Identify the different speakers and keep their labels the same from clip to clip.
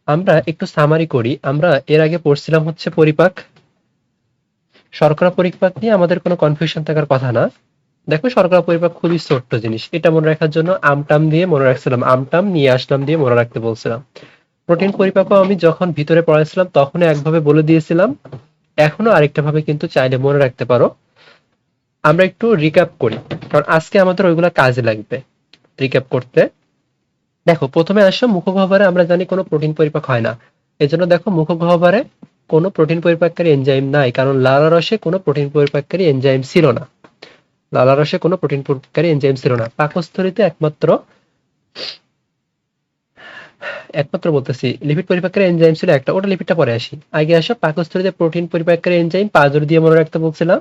Speaker 1: আমরা একটু সামারি করি। আমরা এর আগে পড়ছিলাম হচ্ছে পরিপাক। শর্করা পরিপাক নিয়ে আমাদের কোনো কনফিউশন থাকার কথা না। দেখো শর্করা পরিপাক খুবই ছোট্ট জিনিস। এটা মনে রাখার জন্য আমটাম দিয়ে মনে রাখছিলাম, আমটাম নিয়ে আসলাম দিয়ে মনে রাখতে বলছিলাম। প্রোটিন পরিপাকও আমি যখন ভিতরে পড়াইছিলাম তখন একভাবে বলে দিয়েছিলাম, এখনো আরেকটা ভাবে কিন্তু চাইলে মনে রাখতে পারো। আমরা একটু রিক্যাপ করি, কারণ আজকে আমাদের ওইগুলা কাজে লাগবে রিক্যাপ করতে। দেখো প্রথমে আসো মুখগহ্বরে, আমরা জানি কোনো প্রোটিন পরিপাক হয় না। এজন্য দেখো মুখগহ্বরে কোনো প্রোটিন পরিপাককারী এনজাইম নাই, কারণ লালারসে কোনো প্রোটিন পরিপাককারী এনজাইম ছিল না। লালারসে কোনো প্রোটিন পরিপাককারী এনজাইম ছিল না। পাকস্থলীতে একমাত্র একমাত্র বলতেছি লিপিড পরিপাককারী এনজাইম ছিল একটা, ওটা লিপিডটা পরে আসি। আগে আসো পাকস্থলীতে প্রোটিন পরিপাককারী এনজাইম পাঁচজোড় দিয়ে মনে রাখতে বলছিলাম।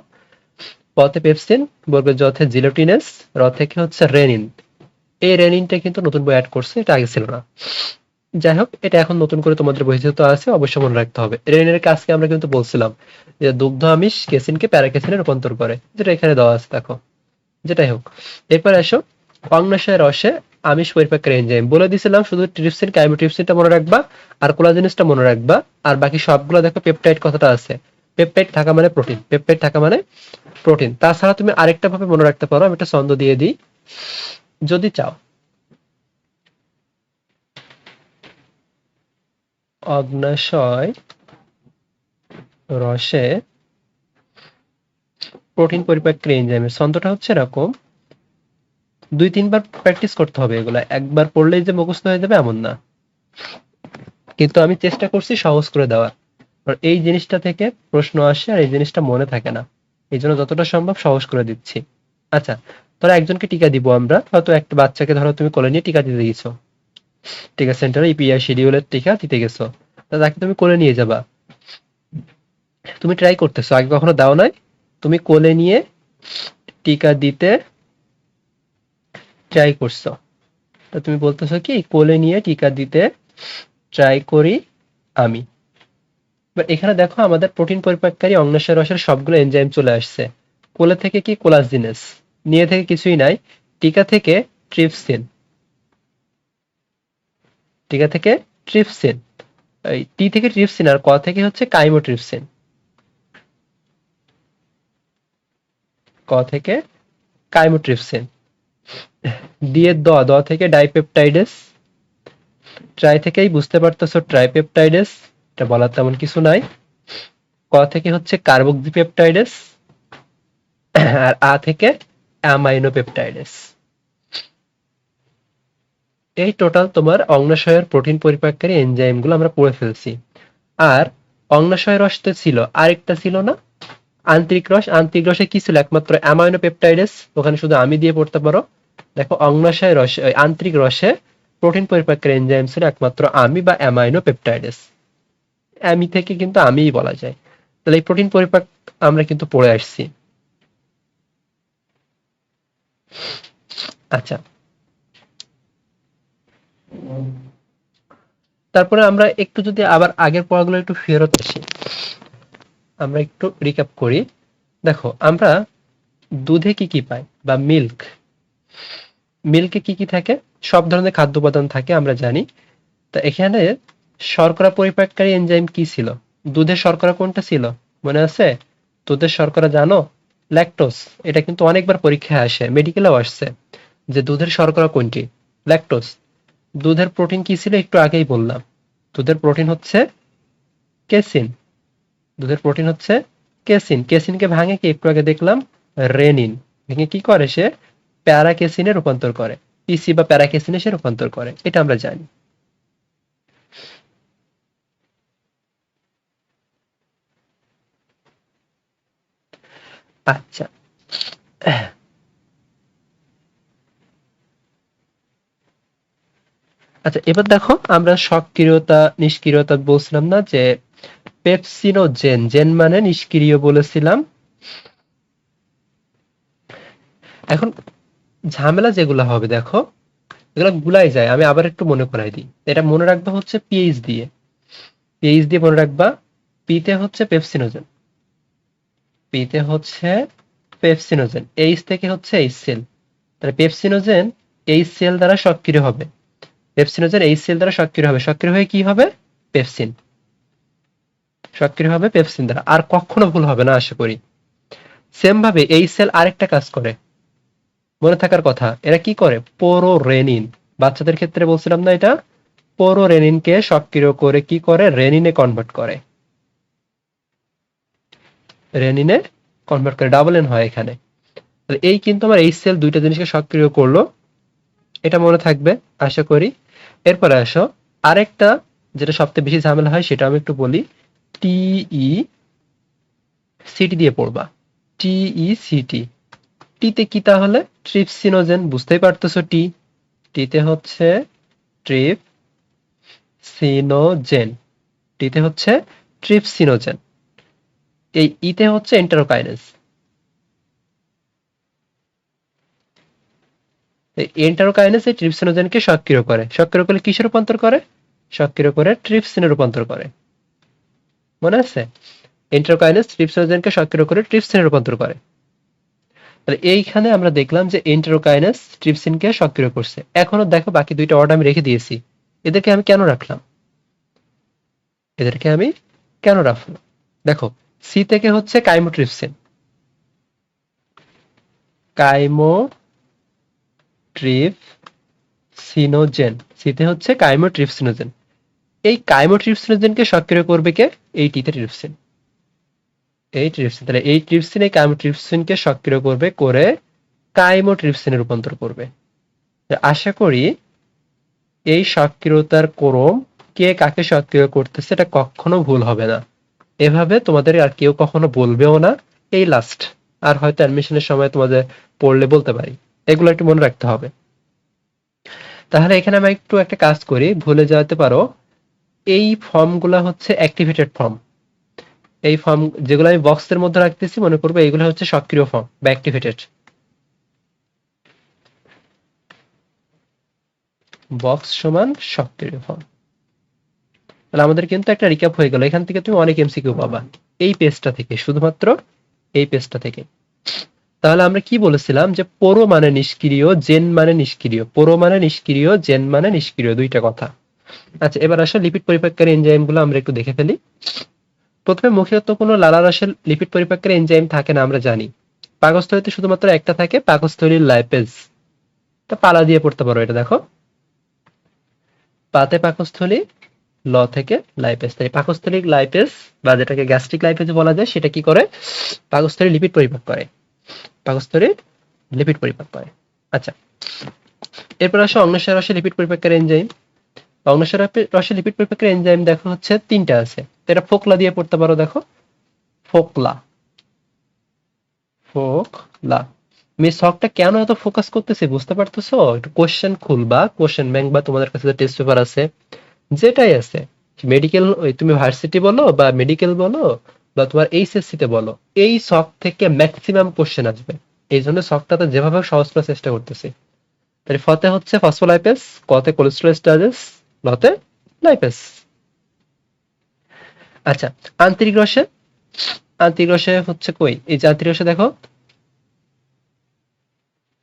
Speaker 1: পথে পেপসিন, বলবে যথে জিলোটিনেস, র থেকে হচ্ছে রেনিন। এই রেনিনটা কিন্তু নতুন বই অ্যাড করছে, এটা আগে ছিল না। যাই হোক, এটা এখন নতুন করে তোমাদের বইতে তো আছে, অবশ্যই মনে রাখতে হবে। রেনিনের কাজকে আমরা কিন্তু বলছিলাম যে দুগ্ধ আমিষ কেসিনকে প্যারাকেসিনে রূপান্তর করে, যেটা এখানে দেওয়া আছে দেখো। যেটাই হোক, এরপর আসো অগ্ন্যাশয় রসে আমিষ পরিপাকের এনজাইম বলে দিছিলাম, শুধু ট্রিপসিন কাইমোট্রিপসিনটা মনে রাখবা আর কোলাজেনেসটা মনে রাখবা। আর বাকি সবগুলো দেখো পেপটাইড কথাটা আছে। পেপটাইড থাকা মানে প্রোটিন, পেপটাইড থাকা মানে প্রোটিন। তাছাড়া তুমি আরেকটা ভাবে মনে রাখতে পারো, আমি একটা ছন্দ দিয়ে দিই যদি চাও। অগ্ন্যাশয় রসে প্রোটিন পরিপাকের এনজাইমের ছন্দটা হচ্ছে এরকম। দুই তিনবার প্র্যাকটিস করতে হবে এগুলা, একবার পড়লেই যে মুখস্থ হয়ে যাবে এমন না। কিন্তু আমি চেষ্টা করছি সহজ করে দেওয়ার, আর এই জিনিসটা থেকে প্রশ্ন আসে আর এই জিনিসটা মনে থাকে না, এই জন্য যতটা সম্ভব সহজ করে দিচ্ছি। আচ্ছা, ধরো একজনকে টিকা দিব আমরা, হয়তো একটা বাচ্চাকে ধরো তুমি কোলে নিয়ে টিকা দিতে গেছো, টিকা সেন্টারে ইপিআই শিডিউলের টিকা দিতে গেছো, তা তাকে তুমি কোলে নিয়ে যাবা। তুমি ট্রাই করতেছো, আগে কখনো দাও নাই, তুমি কোলে নিয়ে টিকা দিতে ট্রাই করছো। তা তুমি বলতেছো কি কোলে নিয়ে টিকা দিতে ট্রাই করি আমি। এবার এখানে দেখো আমাদের প্রোটিন পরিপাককারী অগ্ন্যাশয় রসের সবগুলো এনজাইম চলে আসছে। কোলে থেকে কি কোলাজিনেস, নিয়ে থেকে কিছুই নাই, টিকা থেকে ট্রিপসিন, টিকা থেকে ট্রিপসিন, এই টি থেকে ট্রিপসিন আর ক থেকে হচ্ছে কাইমোট্রিপসিন, ক থেকে কাইমোট্রিপসিন, দিয়ে দ, দ থেকে ডাইপেপটাইডেস, ট্রাই থেকেই বুঝতে পারতেছো ট্রাইপেপটাইডেস, এটা বলার তেমন কিছু নাই। ক থেকে হচ্ছে কার্বক্সিপেপটাইডেস, আর আ থেকে অ্যামাইনোপেপটাইডেস। এই টোটাল তোমার অগ্ন্যাশয়ের প্রোটিন পরিপাককারী এনজাইমগুলো আমরা পড়ে ফেলছি। আর অগ্ন্যাশয় রসতে ছিল আরেকটা ছিল না, আন্তরিক রস। আন্তরিক রসে কি ছিল? একমাত্র অ্যামাইনো পেপটাইডেস, ওখানে শুধু আমি দিয়ে পড়তে পারো। দেখো অগ্ন্যাশয় রসে আন্তরিক রসে প্রোটিন পরিপাকের এনজাইম ছিল একমাত্র আমি বা অ্যামাইনো পেপটাইডেস। অ্যামি থেকে কিন্তু আমিই বলা যায়। তাহলে এই প্রোটিন পরিপাক আমরা কিন্তু পড়ে আসছি। আচ্ছা, তারপরে আমরা একটু যদি আবার আগের পড়াগুলো একটু ফেরত আসি, আমরা একটু রিক্যাপ করি। দেখো আমরা দুধে কি কি পাই বা মিল্ক, মিল্কে কি কি থাকে? সব ধরনের খাদ্য উপাদান থাকে আমরা জানি। তা এখানে শর্করা পরিপাককারী এনজাইম কি ছিল? দুধের শর্করা কোনটা ছিল মনে আছে? দুধের শর্করা জানো? ল্যাকটোজ। এটা কিন্তু অনেকবার পরীক্ষায় আসে, মেডিকেলেও আসছে যে দুধের শর্করা কোনটি? ল্যাকটোজ। দুধের প্রোটিন কি ছিল একটু আগেই বললাম, দুধের প্রোটিন হচ্ছে কেসিন। দুধের প্রোটিন হচ্ছে কেসিন। কেসিনকে ভাঙে কি একটু আগে দেখলাম রেনিন, ভেঙে কি করে সে প্যারাকেসিনে রূপান্তর করে, পিসি বা প্যারাকেসিনে সে রূপান্তর করে, এটা আমরা জানি। আচ্ছা, আচ্ছা এবার দেখো আমরা সক্রিয়তা নিষ্ক্রিয়তা বলছিলাম না যে পেপসিনোজেন, জেন মানে নিষ্ক্রিয় বলেছিলাম। এখন ঝামেলা যেগুলো হবে দেখো, এগুলো গুলাই যায়, আমি আবার একটু মনে করাই দিই। এটা মনে রাখবা হচ্ছে পিএইচ দিয়ে, পিএইচ দিয়ে মনে রাখবা। পিতে হচ্ছে পেপসিনোজেন, পিতে হচ্ছে পেপসিনোজেন, এইচ থেকে হচ্ছে এইচ সেল। তাহলে পেপসিনোজেন এইচ সেল দ্বারা সক্রিয় হবে, পেপসিনোজেন এইচ সেল দ্বারা সক্রিয় হবে, সক্রিয় হয়ে কি হবে? পেপসিন, সক্রিয় হবে পেপসিন দ্বারা, আর কখনো ভুল হবে না আশা করি। সেম ভাবে এই সেল আরেকটা কাজ করে, মনে থাকার কথা, এরা কি করে, পোরোরেনিন, বাচ্চাদের ক্ষেত্রে বলছিলাম না এটা, পোরোরেনিনকে সক্রিয় করে কি করে, রেনিনে কনভার্ট করে, রেনিনে কনভার্ট করে, ডাবল এন হয় এখানে। এই কিন্তু আমার এই সেল দুইটা জিনিসকে সক্রিয় করলো, এটা মনে থাকবে আশা করি। এরপরে আসো আরেকটা, যেটা সবথেকে বেশি ঝামেলা হয় সেটা আমি একটু বলি, টিই সিটি দিয়ে পড়বা, টিই সিটি। টিতে কি তাহলে, ট্রিপসিনোজেন, বুঝতেই পারতেছো, টিতে হচ্ছে ট্রিপসিনোজেন, টিতে হচ্ছে ট্রিপসিনোজেন। এই ইতে হচ্ছে এন্টারোকাইনেজ, এই এন্টারোকাইনেজ এই ট্রিপসিনোজেনকে সক্রিয় করে, সক্রিয় করলে কিসে রূপান্তর করে, সক্রিয় করে ট্রিপসিনে রূপান্তর করে, মনে আছে, এন্টারোকাইনেজ ট্রিপসিনোজেনকে সক্রিয় করে ট্রিপসিনে রূপান্তর করে। তাহলে এইখানে আমরা দেখলাম যে এন্টারোকাইনেজ ট্রিপসিনকে সক্রিয় করছে। এখনো দেখো বাকি দুইটা ওয়ার্ড আমি রেখে দিয়েছি, এদেরকে আমি কেন রাখলাম, এদেরকে আমি কেন রাখলাম, দেখো সি থেকে হচ্ছে কাইমোট্রিপসিন, কাইমোট্রিপসিনোজেন, সিতে হচ্ছে কাইমোট্রিপসিনোজেন। এই কাইমোট্রিপসিনোজেনকে সক্রিয় করবে কে, এই টিতে ট্রিপসিন, এই ট্রিপসিন। তাহলে এই ট্রিপসিন এই কাইমোট্রিপসিনকে সক্রিয় করবে, করে কাইমোট্রিপসিনে রূপান্তর করবে। আশা করি এই সক্রিয়তার ক্রম, কে কাকে সক্রিয় করতেছে, এটা কখনো ভুল হবে না। এভাবে তোমাদের আর কেউ কখনো বলবেও না। এই লাস্ট, আর হয়তো অ্যাডমিশনের সময় তোমাদের পড়লে বলতে পারি, এগুলো একটু মনে রাখতে হবে। তাহলে এখানে আমি একটু একটা কাজ করি, ভুলে যেতে পারো, এই ফর্মগুলা হচ্ছে অ্যাক্টিভেটেড ফর্ম, এই ফর্ম যেগুলো আমি বক্সের মধ্যে রাখতেছি মনে করবো এইগুলো হচ্ছে সক্রিয় ফর্ম বা অ্যাক্টিভেটেড, বক্স সমান সক্রিয় ফর্ম। তাহলে আমাদের কিন্তু একটা রিক্যাপ হয়ে গেল, এখান থেকে তুমি অনেক এমসিকিউ পাবা এই পেজটা থেকে, শুধুমাত্র এই পেজটা থেকে। তাহলে আমরা কি বলেছিলাম যে পোরো মানে নিষ্ক্রিয়, জেন মানে নিষ্ক্রিয়, পোরো মানে নিষ্ক্রিয়, জেন মানে নিষ্ক্রিয়, দুইটা কথা। আচ্ছা এবার আসো লিপিড পরিপাককারী এনজাইম গুলো আমরা একটু দেখে ফেলি। প্রথমে মুখে তো কোনো লালারসের লিপিড পরিপাককারী এনজাইম থাকে না আমরা জানি, পাকস্থলীতে শুধুমাত্র একটা থাকে, পাকস্থলীর লাইপেজ, তা পালা দিয়ে পড়তে পারো এটা, দেখো পাতে পাকস্থলী, ল থেকে লাইপেজ, তাই পাকস্থলিক লাইপেজ বা যেটাকে গ্যাস্ট্রিক লাইপেজ বলা যায়, সেটা কি করে, পাকস্থলীর লিপিড পরিপাক করে, পাকস্থলীর লিপিড পরিপাক করে। আচ্ছা এরপর আসো অগ্ন্যাশয় রসে লিপিড পরিপাককারী এনজাইম। অগ্ন্যাশয় রসে লিপিড পরিপাককারী এনজাইম দেখো হচ্ছে তিনটা আছে, তো এটা ফোকলা দিয়ে পড়তে পারো, দেখো ফোকলা, ফোকলা। আমি শখটা কেন এত ফোকাস করতেছি বুঝতে পারতেছো, একটু কোশ্চেন খুলবা, কোশ্চেন ব্যাংক বা তোমাদের কাছে যে টেস্ট পেপার আছে, যেটাই আছে, মেডিকেল, ওই তুমি ভার্সিটি বলো বা মেডিকেল বলো বা তোমার এইচএসসি তে বলো, এই শখ থেকে ম্যাক্সিমাম কোশ্চেন আসবে, এই জন্য শখটাতে যেভাবে সহজ করার চেষ্টা করতেছি। তাহলে ফতে হচ্ছে ফসফোলাইপেজ, কতে কোলেস্টেরল স্টারেজ, লতে লাইপেজ। আচ্ছা আন্তরিক রসে, আন্তরিক রসে হচ্ছে কই, এই যে আন্তরিক রসে দেখো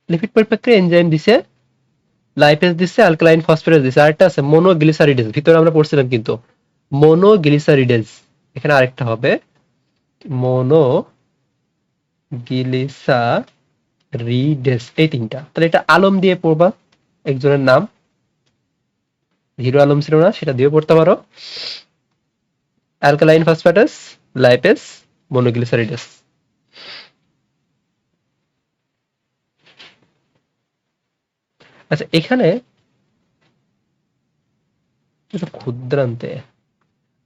Speaker 1: লিপিড পরিপাককারী এনজাইম দিছে, লাইপেজ দিছে, অ্যালকালাইন ফসফেটেজ দিছে, আরেকটা আছে মোনোগ্লিসারিডেজ, ভিতরে আমরা পড়ছিলাম কিন্তু মোনোগ্লিসারিডেজ, এখানে আরেকটা হবে মোনোগ্লিসারিডেজ, এই তিনটা। তাহলে এটা আলম দিয়ে পড়বা, একজনের নাম হিরো আলম ছিল না, সেটা দিয়ে পড়তে পারো, অ্যালকালাইন ফসফেটেজ, লাইপেজ, মোনোগ্লিসারিডেজ। আচ্ছা এখানে ক্ষুদ্রান্তে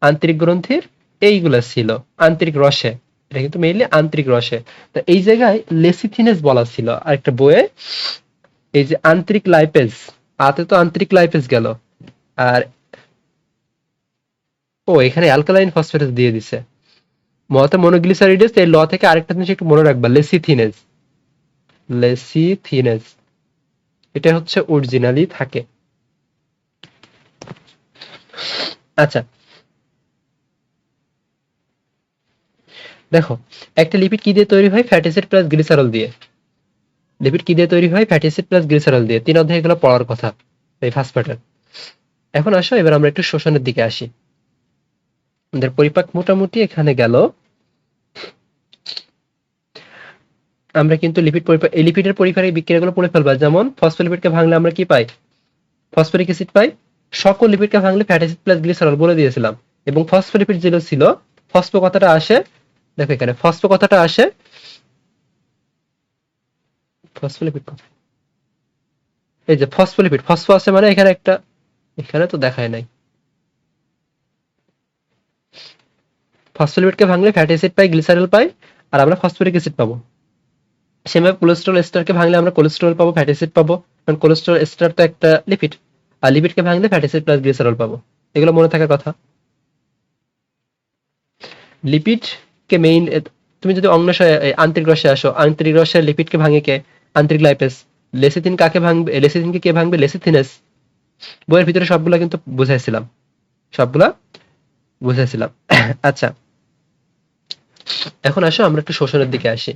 Speaker 1: আন্তরিক গ্রন্থির এইগুলা ছিল আন্তরিক রসে, এটা কিন্তু মেইনলি আন্তরিক রসে। তো এই জায়গায় লেসিথিনেস বলা ছিল আরেকটা বইয়ে, এই যে আন্তরিক লাইপেজ, আতে তো আন্তরিক লাইপেজ গেল, আর ও এখানে অ্যালকালাইন ফসফেটেস দিয়ে দিছে, মতে মনোগ্লিসারিডেজ, এই ল থেকে আরেকটা জিনিস একটু মনে রাখবা, লেসিথিনেস, লেসিথিনেস এটা হচ্ছে অরিজিনালি থাকে। আচ্ছা দেখো একটা লিপিড কি দিয়ে তৈরি হয়, ফ্যাটি অ্যাসিড প্লাস গ্লিসারল দিয়ে, লিপিড কি দিয়ে তৈরি হয়, ফ্যাটি অ্যাসিড প্লাস গ্লিসারল দিয়ে, 3 অধ্যায়ে এগুলো পড়ার কথা এই ফার্স্ট পার্টের। এখন আসো এবার আমরা একটু শোষণের দিকে আসি। আমাদের পরিপাক মোটামুটি এখানে গেল। আমরা কিন্তু লিপিডের পরিপাক বিক্রিয়াগুলো পড়ে ফেলবা। যেমন ফসফোলিপিডকে ভাঙলে আমরা কি পাই? ফসফরিক অ্যাসিড পাই। সকল লিপিডকে ভাঙলে ফ্যাটি অ্যাসিড প্লাস গ্লিসারল বলে দিয়েছিলাম। এবং ফসফোলিপিড যেগুলো ছিল, ফসফো কথাটা আসে, দেখো এখানে ফসফো কথাটা আসে, ফসফোলিপিড কথা, এই যে ফসফোলিপিড, ফসফো আছে মানে এখানে একটা, এখানে তো দেখায় নাই। ফসফোলিপিডকে ভাঙলে ফ্যাটি অ্যাসিড পাই, গ্লিসারল পাই, আর আমরা ফসফরিক অ্যাসিড পাবো। সেভাবে কোলেস্টেরল এস্টারকে ভাঙলে আমরা কোলেস্টেরল পাবো, ফ্যাটি অ্যাসিড পাবো, কারণ কোলেস্টেরল এস্টার তো একটা লিপিড। আর লিপিডকে ভাঙলে ফ্যাটি অ্যাসিড প্লাস গ্লিসারল পাবো। এগুলো মনে থাকার কথা। লিপিড কে মেইন, তুমি যদি আন্তরিক রসে আসো, আন্তরিক রসে লিপিডকে ভাঙে কে? আন্তরিক লাইপেজ। লেসিথিন কাকে ভাঙবে? লেসিথিনকে কে ভাঙবে? লেসিথিনেস। বইয়ের ভিতরে সবগুলা কিন্তু বুঝাইছিলাম, সবগুলা বুঝাইছিলাম। আচ্ছা, এখন আসো আমরা একটু শোষণের দিকে আসি।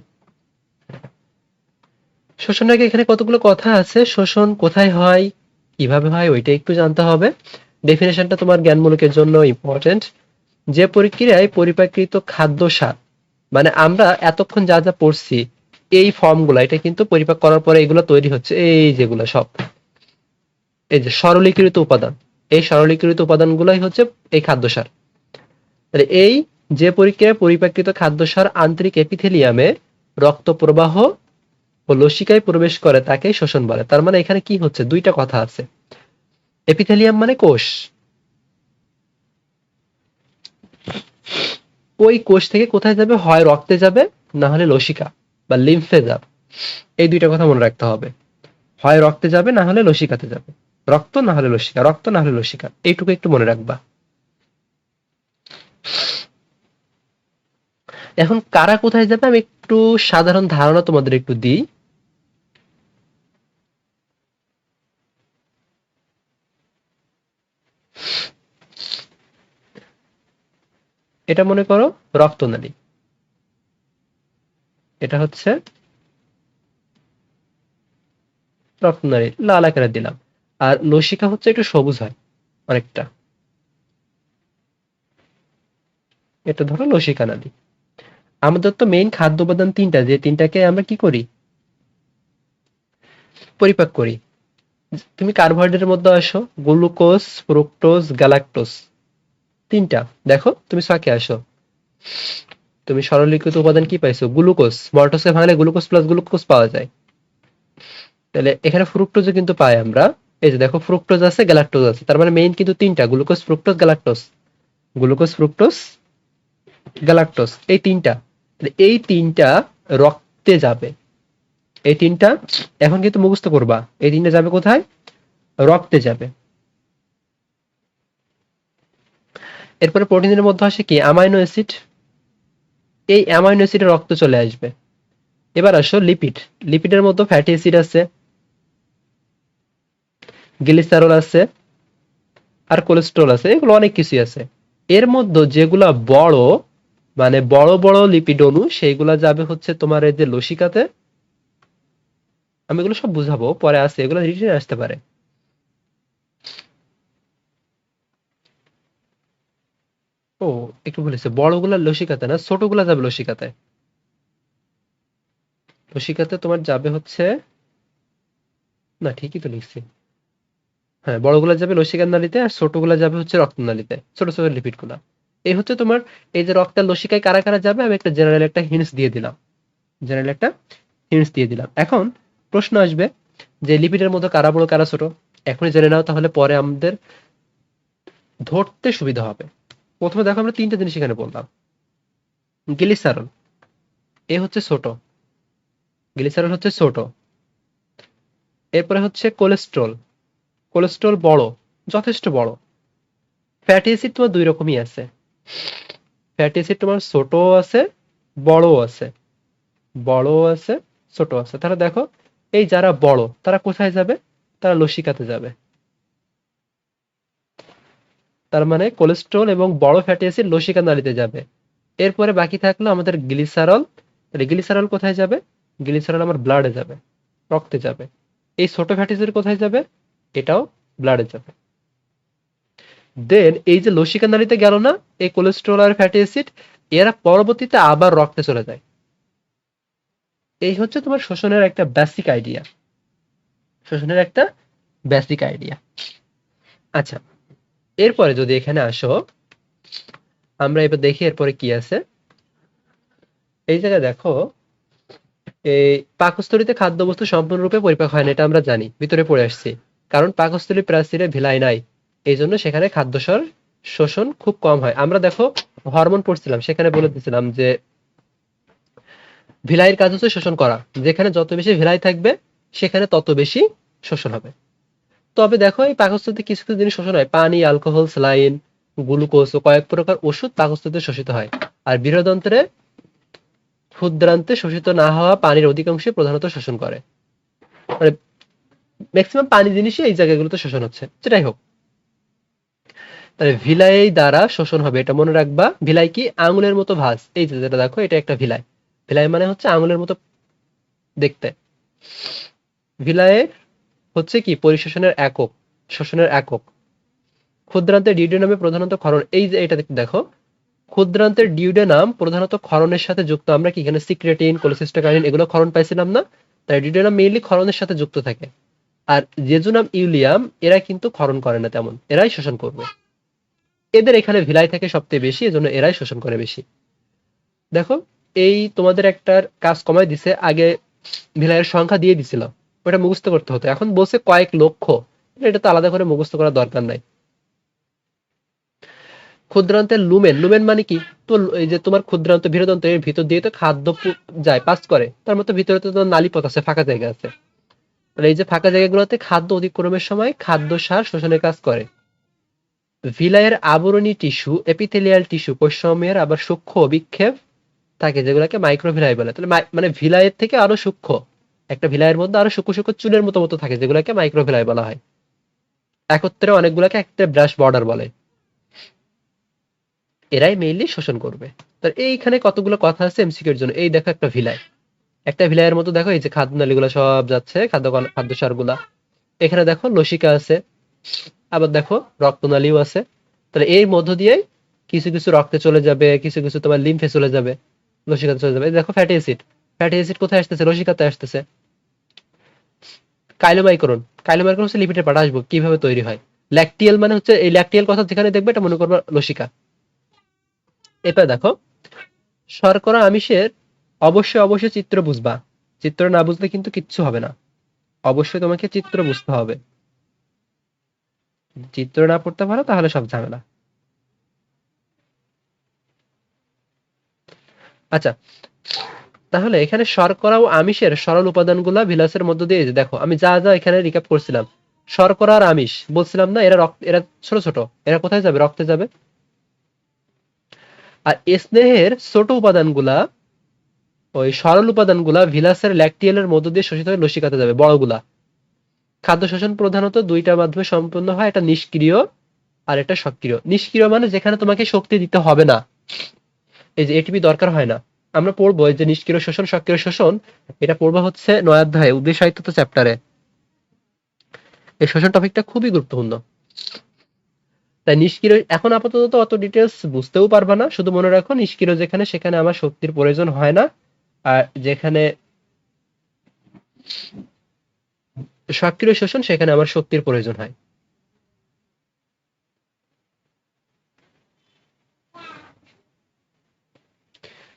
Speaker 1: শোষণের আগে এখানে কতগুলো কথা আছে। শোষণ কোথায় হয়, কিভাবে হয়, ওইটা একটু জানতে হবে। ডেফিনেশনটা তোমার জ্ঞানমূলকের জন্য ইম্পর্টেন্ট। যে প্রক্রিয়ায় পরিপাকৃত খাদ্য সার, মানে আমরা এতক্ষণ যা যা পড়ছি এই ফর্মগুলো, এটা কিন্তু পরিপাক করার পরে এগুলো তৈরি হচ্ছে, এই যেগুলো সব, এই যে সরলীকৃত উপাদান, এই সরলীকৃত উপাদানগুলোই হচ্ছে এই খাদ্য সার। তাহলে এই যে প্রক্রিয়ায় পরিপাকৃত খাদ্য সার আন্তরিক এপিথেলিয়ামে রক্ত প্রবাহ ও লসিকায় প্রবেশ করে তাকে শোষণ বলে। তার মানে এখানে কি হচ্ছে, দুইটা কথা আছে। এপিথেলিয়াম মানে কোষ, ওই কোষ থেকে কোথায় যাবে? হয় রক্তে যাবে, না হলে লসিকা বা লিম্ফে যাবে। এই দুইটা কথা মনে রাখতে হবে, হয় রক্তে যাবে না হলে লসিকাতে যাবে। রক্ত না হলে লসিকা, রক্ত না হলে লসিকা, এইটুকু একটু মনে রাখবা। এখন কারা কোথায় যাবে আমি একটু সাধারণ ধারণা তোমাদের একটু দিই। এটা মনে করো রক্তনালী, এটা হচ্ছে রক্তনালী, লাল আকারে দিলাম। আর লসিকা হচ্ছে একটু সবুজ হয় অনেকটা, এটা ধরো লসিকা নালী। আমাদের তো মেইন খাদ্য উপাদান তিনটা, যে তিনটাকে আমরা কি করি? পরিপাক করি। তুমি কার্বোহাইড্রেটের মধ্যে আসো, গ্লুকোজ, ফ্রুক্টোজ, গ্যালাক্টোজ, তিনটা। দেখো তুমি ছকে আসো, তুমি সরলীকৃত উপাদান কি পাইছো? গ্লুকোজ। মল্টোসকে ভাঙলে গ্লুকোজ প্লাস গ্লুকোজ পাওয়া যায়। তাহলে এখানে ফ্রুক্টোজও কিন্তু পাই আমরা। এই যে দেখো ফ্রুক্টোজ আছে, গ্যালাক্টোজ আছে, তার মানে মেইন কিন্তু তিনটা, glucose, fructose, galactose. Glucose, fructose, galactose, এই তিনটা। এই তিনটা রক্তে যাবে। এই তিনটা এখন কিন্তু মুখস্থ করবা, এই তিনটা যাবে কোথায়? রক্তে যাবে। এরপরে প্রোটিনের মধ্যে আসে কি? Amino acid. এই অ্যামাইনো অ্যাসিডে রক্ত চলে আসবে। এবার আসো লিপিড। লিপিডের মধ্যে ফ্যাটি অ্যাসিড আছে, গ্লিসারল আছে, আর কোলেস্ট্রল আছে, এগুলো অনেক কিছুই আছে। এর মধ্যে যেগুলা বড়, মানে বড় বড় লিপিড অণু, সেইগুলা যাবে হচ্ছে তোমার এই যে লসিকাতে। আমি এগুলো সব বুঝাবো পরে, আছে এগুলো রিটেনে আসতে পারে। ও, একটু বলেছে বড়গুলা লসিকাতে না, ছোটগুলা যাবে লসিকাতে। লসিকাতে তোমার যাবে হচ্ছে, না ঠিকই তো লিখছি। হ্যাঁ, বড়গুলা যাবে লসিকার নালীতে, আর ছোটগুলা যাবে হচ্ছে রক্তনালীতে, ছোট ছোট লিপিড গুলা। এই হচ্ছে তোমার, এই যে রক্তের লসিকায় কারা কারা যাবে, আমি একটা জেনারেল একটা হিন্টস দিয়ে দিলাম। জেনারেল একটা হিন্টস দিয়ে দিলাম। এখন প্রশ্ন আসবে যে লিপিডের মধ্যে কারা বড় কারা ছোট। এখনই জেনে নাও, তাহলে পরে আমাদের ধরতে সুবিধা হবে। প্রথমে দেখো আমরা তিনটা জিনিস এখানে বললাম। গ্লিসারল, এ হচ্ছে ছোট, গ্লিসারল হচ্ছে ছোট। এরপরে হচ্ছে কোলেস্ট্রল, কোলেস্ট্রল বড়, যথেষ্ট বড়। ফ্যাটি অ্যাসিড তোমার দুই রকমই আছে, ফ্যাটি অ্যাসিড তোমার ছোট আছে, বড় আছে, বড় আছে, ছোট আছে। তাহলে দেখো, এই যারা বড় তারা কোথায় যাবে? তারা লসিকাতে যাবে। তার মানে কোলেস্ট্রল এবং বড় ফ্যাটি অ্যাসিড লসিকা নালীতে যাবে। এরপরে বাকি থাকলো আমাদের গ্লিসারল। তাহলে গ্লিসারল কোথায় যাবে? গ্লিসারল আমার ব্লাডে যাবে, রক্তে যাবে। এই ছোট ফ্যাটি অ্যাসিড কোথায় যাবে? এটাও ব্লাডে যাবে। দেন এই যে লসিকা নালীতে গেল না এই কোলেস্টেরল আর ফ্যাটি অ্যাসিড, এরা পরবর্তীতে আবার রক্তে চলে যায়। এই হচ্ছে তোমার শোষণের একটা বেসিক আইডিয়া। শোষণের একটা বেসিক আইডিয়া। আচ্ছা, এরপরে যদি এখানে আসো, আমরা এবার দেখি এরপরে কি আছে। এই জায়গায় দেখো, এই পাকস্থলীতে খাদ্যবস্তু সম্পূর্ণরূপে পরিপাক হয় না, এটা আমরা জানি, ভিতরে পড়ে আসছি। কারণ পাকস্থলী প্রাচীরে ভিলাই নাই, এই জন্য সেখানে খাদ্যস্বর শোষণ খুব কম হয়। আমরা দেখো হরমোন পড়ছিলাম, সেখানে বলে দিয়েছিলাম যে ভিলাইয়ের কাজ হচ্ছে শোষণ করা, যেখানে যত বেশি ভিলাই থাকবে সেখানে তত বেশি শোষণ হবে। তবে দেখো এই পাকস্থলীতে কিছু কিছু জিনিস শোষণ হয়, পানি, অ্যালকোহল, স্যালাইন, গ্লুকোজ ও কয়েক প্রকার ওষুধ পাকস্থলীতে শোষিত হয়। আর বৃহদন্ত্রে ক্ষুদ্রান্তে শোষিত না হওয়া পানির অধিকাংশই প্রধানত শোষণ করে। মানে ম্যাক্সিমাম পানি জিনিসই এই জায়গাগুলোতে শোষণ হচ্ছে। যেটাই হোক, তাহলে ভিলাই দ্বারা শোষণ হবে, এটা মনে রাখবা। ভিলাই কি? আঙুলের মতো ভাঁজ। এই যে যেটা দেখো, এটা একটা ভিলাই। ভিলাই মানে হচ্ছে আঙুলের মতো দেখতে। ভিলাইয়ের হচ্ছে কি? পরিশোষণের একক, শোষণের একক। ক্ষুদ্রান্তের ডিউডেনামে প্রধানত ক্ষরণ। এই যে এটা দেখো, ক্ষুদ্রান্তের ডিউডেনাম প্রধানত ক্ষরণের সাথে যুক্ত। আমরা কি এখানে সিক্রেটিন, কোলেসিস্টোকাইনিন এগুলো ক্ষরণ পাইছিলাম না? তাই ডিউডেনাম মেইনলি ক্ষরণের সাথে যুক্ত থাকে। আর জেজুনাম, ইউলিয়াম এরা কিন্তু ক্ষরণ করে না তেমন, এরাই শোষণ করবে। এদের এখানে ভিলাই থাকে সবচেয়ে বেশি, এজন্য এরাই শোষণ করে বেশি। দেখো, এই তোমাদের একটা কাজ কমাই দিছে, আগে ভিলাইয়ের সংখ্যা দিয়ে দিছিল, ওটা মুখস্থ করতে হতো, এখন বলছে কয়েক লক্ষ। এটা তো আলাদা করে মুখস্থ করার দরকার নাই। ক্ষুদ্রান্তের লুমেন, লুমেন মানে কি? তো এই যে তোমার ক্ষুদ্রান্ত বৃহদন্ত, এর ভিতর দিয়ে তো খাদ্য যায়, পাস করে, তার মতো ভিতরে তো নালী পথ আছে, ফাঁকা জায়গা আছে। মানে এই যে ফাঁকা জায়গাগুলোতে খাদ্য অতিক্রমের সময় খাদ্য সার শোষণের কাজ করে। ভিলাইয়ের আবরণী টিস্যু, এপিথেলিয়াল টিস্যু কোষসমূহের আবার সূক্ষ্ম অভিক্ষেপ থাকে, যেগুলোকে মাইক্রোভিলাই বলে। তাহলে মানে ভিলাইয়ের থেকে আরো সূক্ষ্ম, একটা ভিলাইয়ের মধ্যে আরো সূক্ষ্ম সূক্ষ্ম চুলের মতো মতো থাকে, যেগুলোকে মাইক্রোভিলাই বলা হয়। একত্রে অনেকগুলোকে একটা ব্রাশ বর্ডার বলে। এরাই মেইনলি শোষণ করবে। তো এইখানে কতগুলো কথা আছে এমসিকিউর জন্য। এই দেখো একটা ভিলাই, একটা ভিলাইয়ের মতো দেখো, এই যে খাদ্য নালীগুলো সব যাচ্ছে, খাদ্য সারগুলা। এখানে দেখো লসিকা আছে, আবার দেখো রক্তনালীও আছে। তাহলে এর মধ্য দিয়ে কিছু কিছু রক্তে চলে যাবে, কিছু কিছু তোমার লিম্ফে চলে যাবে, লসিকাতে চলে যাবে। এই দেখো ফ্যাটি অ্যাসিড, ফ্যাটি অ্যাসিড কোথায় আসতেছে? লসিকাতে আসতেছে। কাইলোমাইক্রন, কাইলোমাইক্রন হচ্ছে লিপিডের পাটা। আসবো কিভাবে তৈরি হয়। ল্যাকটিয়াল মানে হচ্ছে, এই ল্যাকটিয়াল কথা যেখানে দেখবে এটা মনে করবা লসিকা। এবার দেখো, শর্করা আমিষের অবশ্যই অবশ্যই চিত্র বুঝবা। চিত্র না বুঝলে কিন্তু কিচ্ছু হবে না। অবশ্যই তোমাকে চিত্র বুঝতে হবে। চিত্র না পড়তে পারো তাহলে সব ঝামেলা। আচ্ছা, তাহলে এখানে শর্করা ও আমিষের সরল উপাদানগুলা ভিলাসের মধ্য দিয়ে, এই যে দেখো আমি যা যা এখানে রিক্যাপ করছিলাম, শর্করা আর আমিষ বলছিলাম না, এরা রক্ত, এরা ছোট ছোট, এরা কোথায় যাবে? রক্তে যাবে। আর স্নেহের ছোট উপাদানগুলা, ওই সরল উপাদানগুলা ভিলাসের ল্যাকটিয়ালের মধ্য দিয়ে শোষিত হয়ে লসিকাতে যাবে, বড়গুলা। খাদ্য শোষণ প্রধানত দুইটার মাধ্যমে সম্পন্ন হয়, একটা নিষ্ক্রিয় আর একটা সক্রিয়। নিষ্ক্রিয় মানে যেখানে তোমাকে শক্তি দিতে হবে না, এই যে এটিপি দরকার হয় না। আমরা পড়বো এই যে নিষ্ক্রিয় শোষণ, সক্রিয় শোষণ, এটা পড়বো হচ্ছে ৯ অধ্যায়ে উদ্ভিদ সাহিত্য চ্যাপ্টারে। এই শোষণ টপিকটা খুবই গুরুত্বপূর্ণ। তাই নিষ্ক্রিয় এখন আপাতত অত ডিটেলস বুঝতেও পারবা না, শুধু মনে রাখো নিষ্ক্রিয় যেখানে সেখানে আমার শক্তির প্রয়োজন হয় না, আর যেখানে সক্রিয় শোষণ সেখানে আমার শক্তির প্রয়োজন হয়।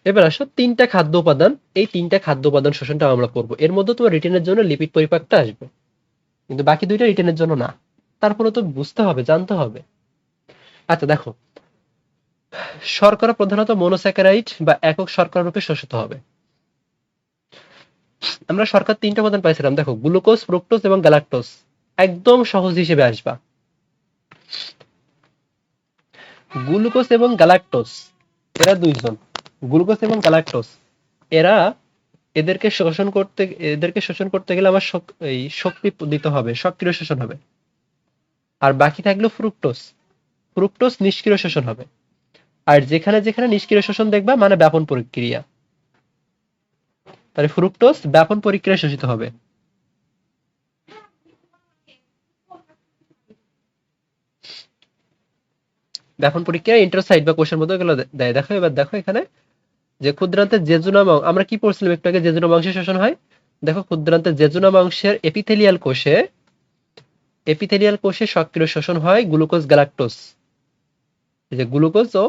Speaker 1: এবার আসো তিনটা খাদ্য উপাদান, এই তিনটা খাদ্য উপাদান শোষণটা আমরা করবো। এর মধ্যে তোমার রিটেনের জন্য লিপিড পরিপাকটা আসবে, কিন্তু বাকি দুইটা রিটেনের জন্য না। তারপরে তো বুঝতে হবে, জানতে হবে। আচ্ছা দেখো, শর্করা প্রধানত মনোস্যাকারাইড বা একক শর্করা রূপে শোষিত হবে। আমরা শর্করার তিনটা উপাদান পাইছিলাম, দেখো গ্লুকোজ, ফ্রুক্টোজ এবং গ্যালাক্টোজ। একদম সহজ হিসেবে আসবা, গ্লুকোজ এবং গ্যালাক্টোজ, এরা দুইজন। গ্লুকোজ এবং গ্যালাক্টোজ, এরা, এদেরকে শোষণ করতে গেলে আমার এই শক্তি দিতে হবে, সক্রিয় শোষণ হবে। আর বাকি থাকলো ফ্রুক্টোজ, ফ্রুক্টোজ নিষ্ক্রিয় শোষণ হবে। আর যেখানে যেখানে নিষ্ক্রিয় শোষণ দেখবা মানে ব্যাপন প্রক্রিয়া, তাহলে ফ্রুক্টোজ ব্যাপন প্রক্রিয়ায় শোষিত হবে। ব্যাপন প্রক্রিয়া ইন্টারসাইট বা কোষের মধ্যে এগুলো দেয়। দেখো এবার দেখো এখানে যে ক্ষুদ্রান্তের জেজুনাম আমরা কি পড়ছিলাম একটু আগে, জেজুনাম অংশে শোষণ হয়। দেখো ক্ষুদ্রান্তের জেজুনাম অংশের এপিথেলিয়াল কোষে সক্রিয় শোষণ হয় গ্লুকোজ গ্যালাক্টোজ। এই যে গ্লুকোজ ও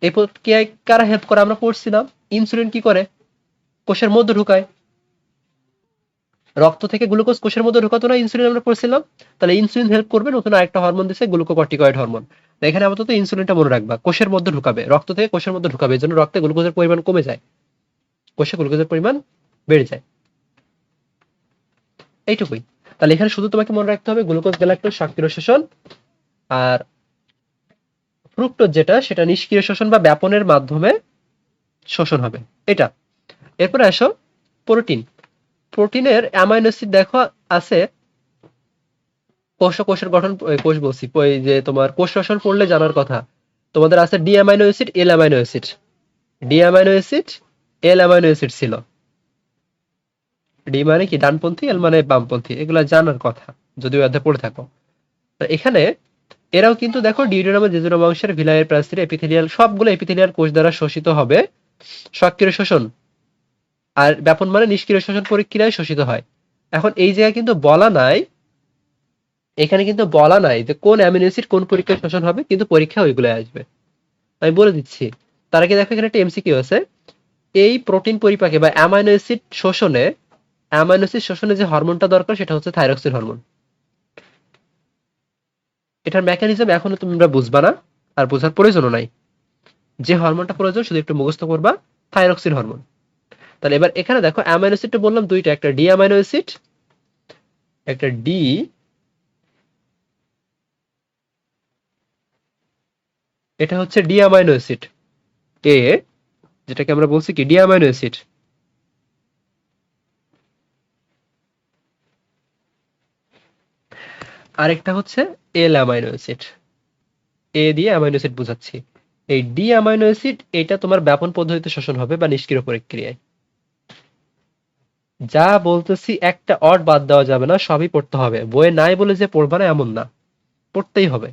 Speaker 1: এই প্রক্রিয়ায় কারা হেল্প করে আমরা পড়ছিলাম, ইনসুলিন কি করে কোষের মধ্যে ঢুকায়, রক্ত থেকে গ্লুকোজ কোষের মধ্যে ঢুকাতো না ইনসুলিন আমরা পড়ছিলাম। তাহলে ইনসুলিন হেল্প করবে, নতুন আরেকটা হরমোন দিচ্ছে গ্লুকোকর্টিকয়েড হরমোন। এখানে আপাতত ইনসুলিনটা মনে রাখবা, কোষের মধ্যে ঢুকাবে, রক্ত থেকে কোষের মধ্যে ঢুকাবে, এই জন্য রক্তে গ্লুকোজের পরিমাণ কমে যায়, কোষে গ্লুকোজের পরিমাণ বেড়ে যায়। এইটুকুই। তাহলে এখানে শুধু তোমাকে মনে রাখতে হবে গ্লুকোজ গ্যালাক্টোজ সক্রিয় শোষণ, আর ফ্রুক্টোজ যেটা সেটা নিষ্ক্রিয় শোষণ বা ব্যাপনের মাধ্যমে শোষণ হবে, এটা। এরপরে আসো প্রোটিন। প্রোটিনের অ্যামাইনো অ্যাসিড দেখো আছে, কোষের গঠন, কোষ বলছি, ওই যে তোমার কোষ রসায়ন পড়লে জানার কথা, তোমাদের আছে D amino acid, L amino acid. D amino acid, L amino acid ছিল। ডি মানে কি ডানপন্থী, এল মানে বামপন্থী, এগুলা জানার কথা যদিও অধ্যায় পড়ে থাকো। এখানে এরাও কিন্তু দেখো ডিউটেরাম জেজুরাম অংশের ভিলাইয়ের প্রাচীর এপিথেলিয়াল, সবগুলো এপিথেলিয়াল কোষ দ্বারা শোষিত হবে সক্রিয় শোষণ, আর ব্যাপন মানে নিষ্ক্রিয় শোষণ প্রক্রিয়ায় শোষিত হয়। এখন এই জায়গায় কিন্তু বলা নাই, এখানে কিন্তু বলা নাই যে কোন অ্যামিনো অ্যাসিড কোন পরীক্ষায় শোষণ হবে, কিন্তু পরীক্ষা ওইগুলো আসবে, আমি বলে দিচ্ছি। তার আগে দেখো এখানে একটা এমসিকিউ আছে, এই প্রোটিন পরিপাকে বা অ্যামাইনো অ্যাসিড শোষণে যে হরমোনটা দরকার সেটা হচ্ছে থাইরক্সিন হরমোন। এটার মেকানিজম এখনো তোমরা বুঝবা না, আর বোঝার প্রয়োজনও নাই। যে হরমোনটা প্রয়োজন শুধু একটু মুখস্থ করবা, থাইরক্সিন হরমোন। তাহলে এবার এখানে দেখো অ্যামাইনো অ্যাসিডটা বললাম দুইটা, একটা ডি অ্যামাইনো অ্যাসিড, একটা ডি, এটা হচ্ছে ডি অ্যামাইনো অ্যাসিড এ, যেটাকে আমরা বলছি কি ডি অ্যামাইনো অ্যাসিড। আরেকটা হচ্ছে এল অ্যামাইনো অ্যাসিড, এ দিয়ে অ্যামাইনো অ্যাসিড বোঝাচ্ছি। এই ডি অ্যামাইনো অ্যাসিড এটা তোমার ব্যাপন পদ্ধতিতে শোষণ হবে বা নিষ্ক্রিয় প্রক্রিয়ায়। যা বলতেছি একটা অড বাদ দেওয়া যাবে না, সবই পড়তে হবে, বইয়ে নাই বলে যে পড়বা না এমন না, পড়তেই হবে।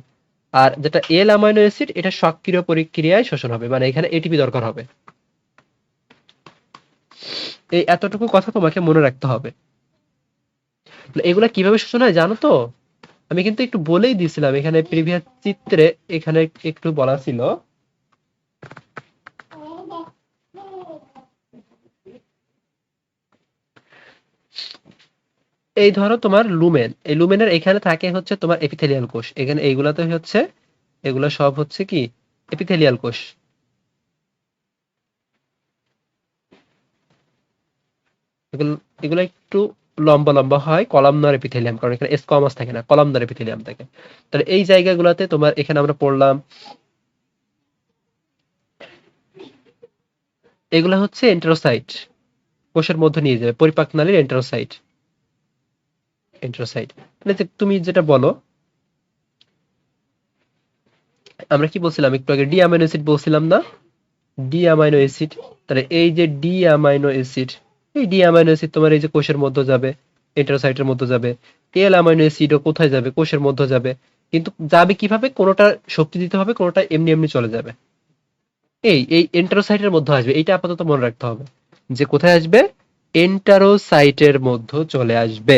Speaker 1: আর যেটা এল অ্যামাইনো অ্যাসিড এটা সক্রিয় প্রক্রিয়ায় শোষণ হবে, মানে এখানে এটিপি দরকার হবে। এই এতটুকু কথা তোমাকে মনে রাখতে হবে। এগুলা কিভাবে শোষণ হয় জানো তো? আমি কিন্তু একটু বলেই দিয়েছিলাম এখানে প্রিভিয়াস চিত্রে, এখানে একটু বলা ছিল। এই ধরো তোমার লুমেন, এই লুমেনের এখানে থাকে হচ্ছে তোমার এপিথেলিয়াল কোষ, এখানে এইগুলাতে হচ্ছে, এগুলো সব হচ্ছে কি এপিথেলিয়াল কোষ। এগুলো এগুলো একটু লম্বা লম্বা হয়, কলামনার এপিথেলিয়াম, কারণ এখানে স্কোয়ামাস থাকে না, কলামনার এপিথেলিয়াম থাকে। তাহলে এই জায়গাগুলোতে তোমার এখানে আমরা পড়লাম, এগুলো হচ্ছে এন্টেরোসাইট, কোষের মধ্যে নিয়ে যাবে, পরিপাক নালীর এন্টেরোসাইট। এন্টেরোসাইট মানে তুমি যেটা বলো, আমরা কি বলছিলাম একটু আগে ডি অ্যামাইনো অ্যাসিড বলছিলাম না, ডি অ্যামাইনো অ্যাসিড। তাহলে এই যে ডি অ্যামাইনো অ্যাসিড, এই ডি অ্যামাইনো অ্যাসিড তোমার এই যে কোষের মধ্যে যাবে, এন্টেরোসাইটের মধ্যে যাবে। এল অ্যামাইনো অ্যাসিডও কোথায় যাবে, কোষের মধ্যে যাবে। কিন্তু যাবে কিভাবে, কোনোটা শক্তি দিতে হবে, কোনোটা এমনি এমনি চলে যাবে। এই এন্টেরোসাইটের মধ্যে আসবে, এইটা আপাতত মনে রাখতে হবে যে কোথায় আসবে, এন্টারোসাইটের মধ্যে চলে আসবে।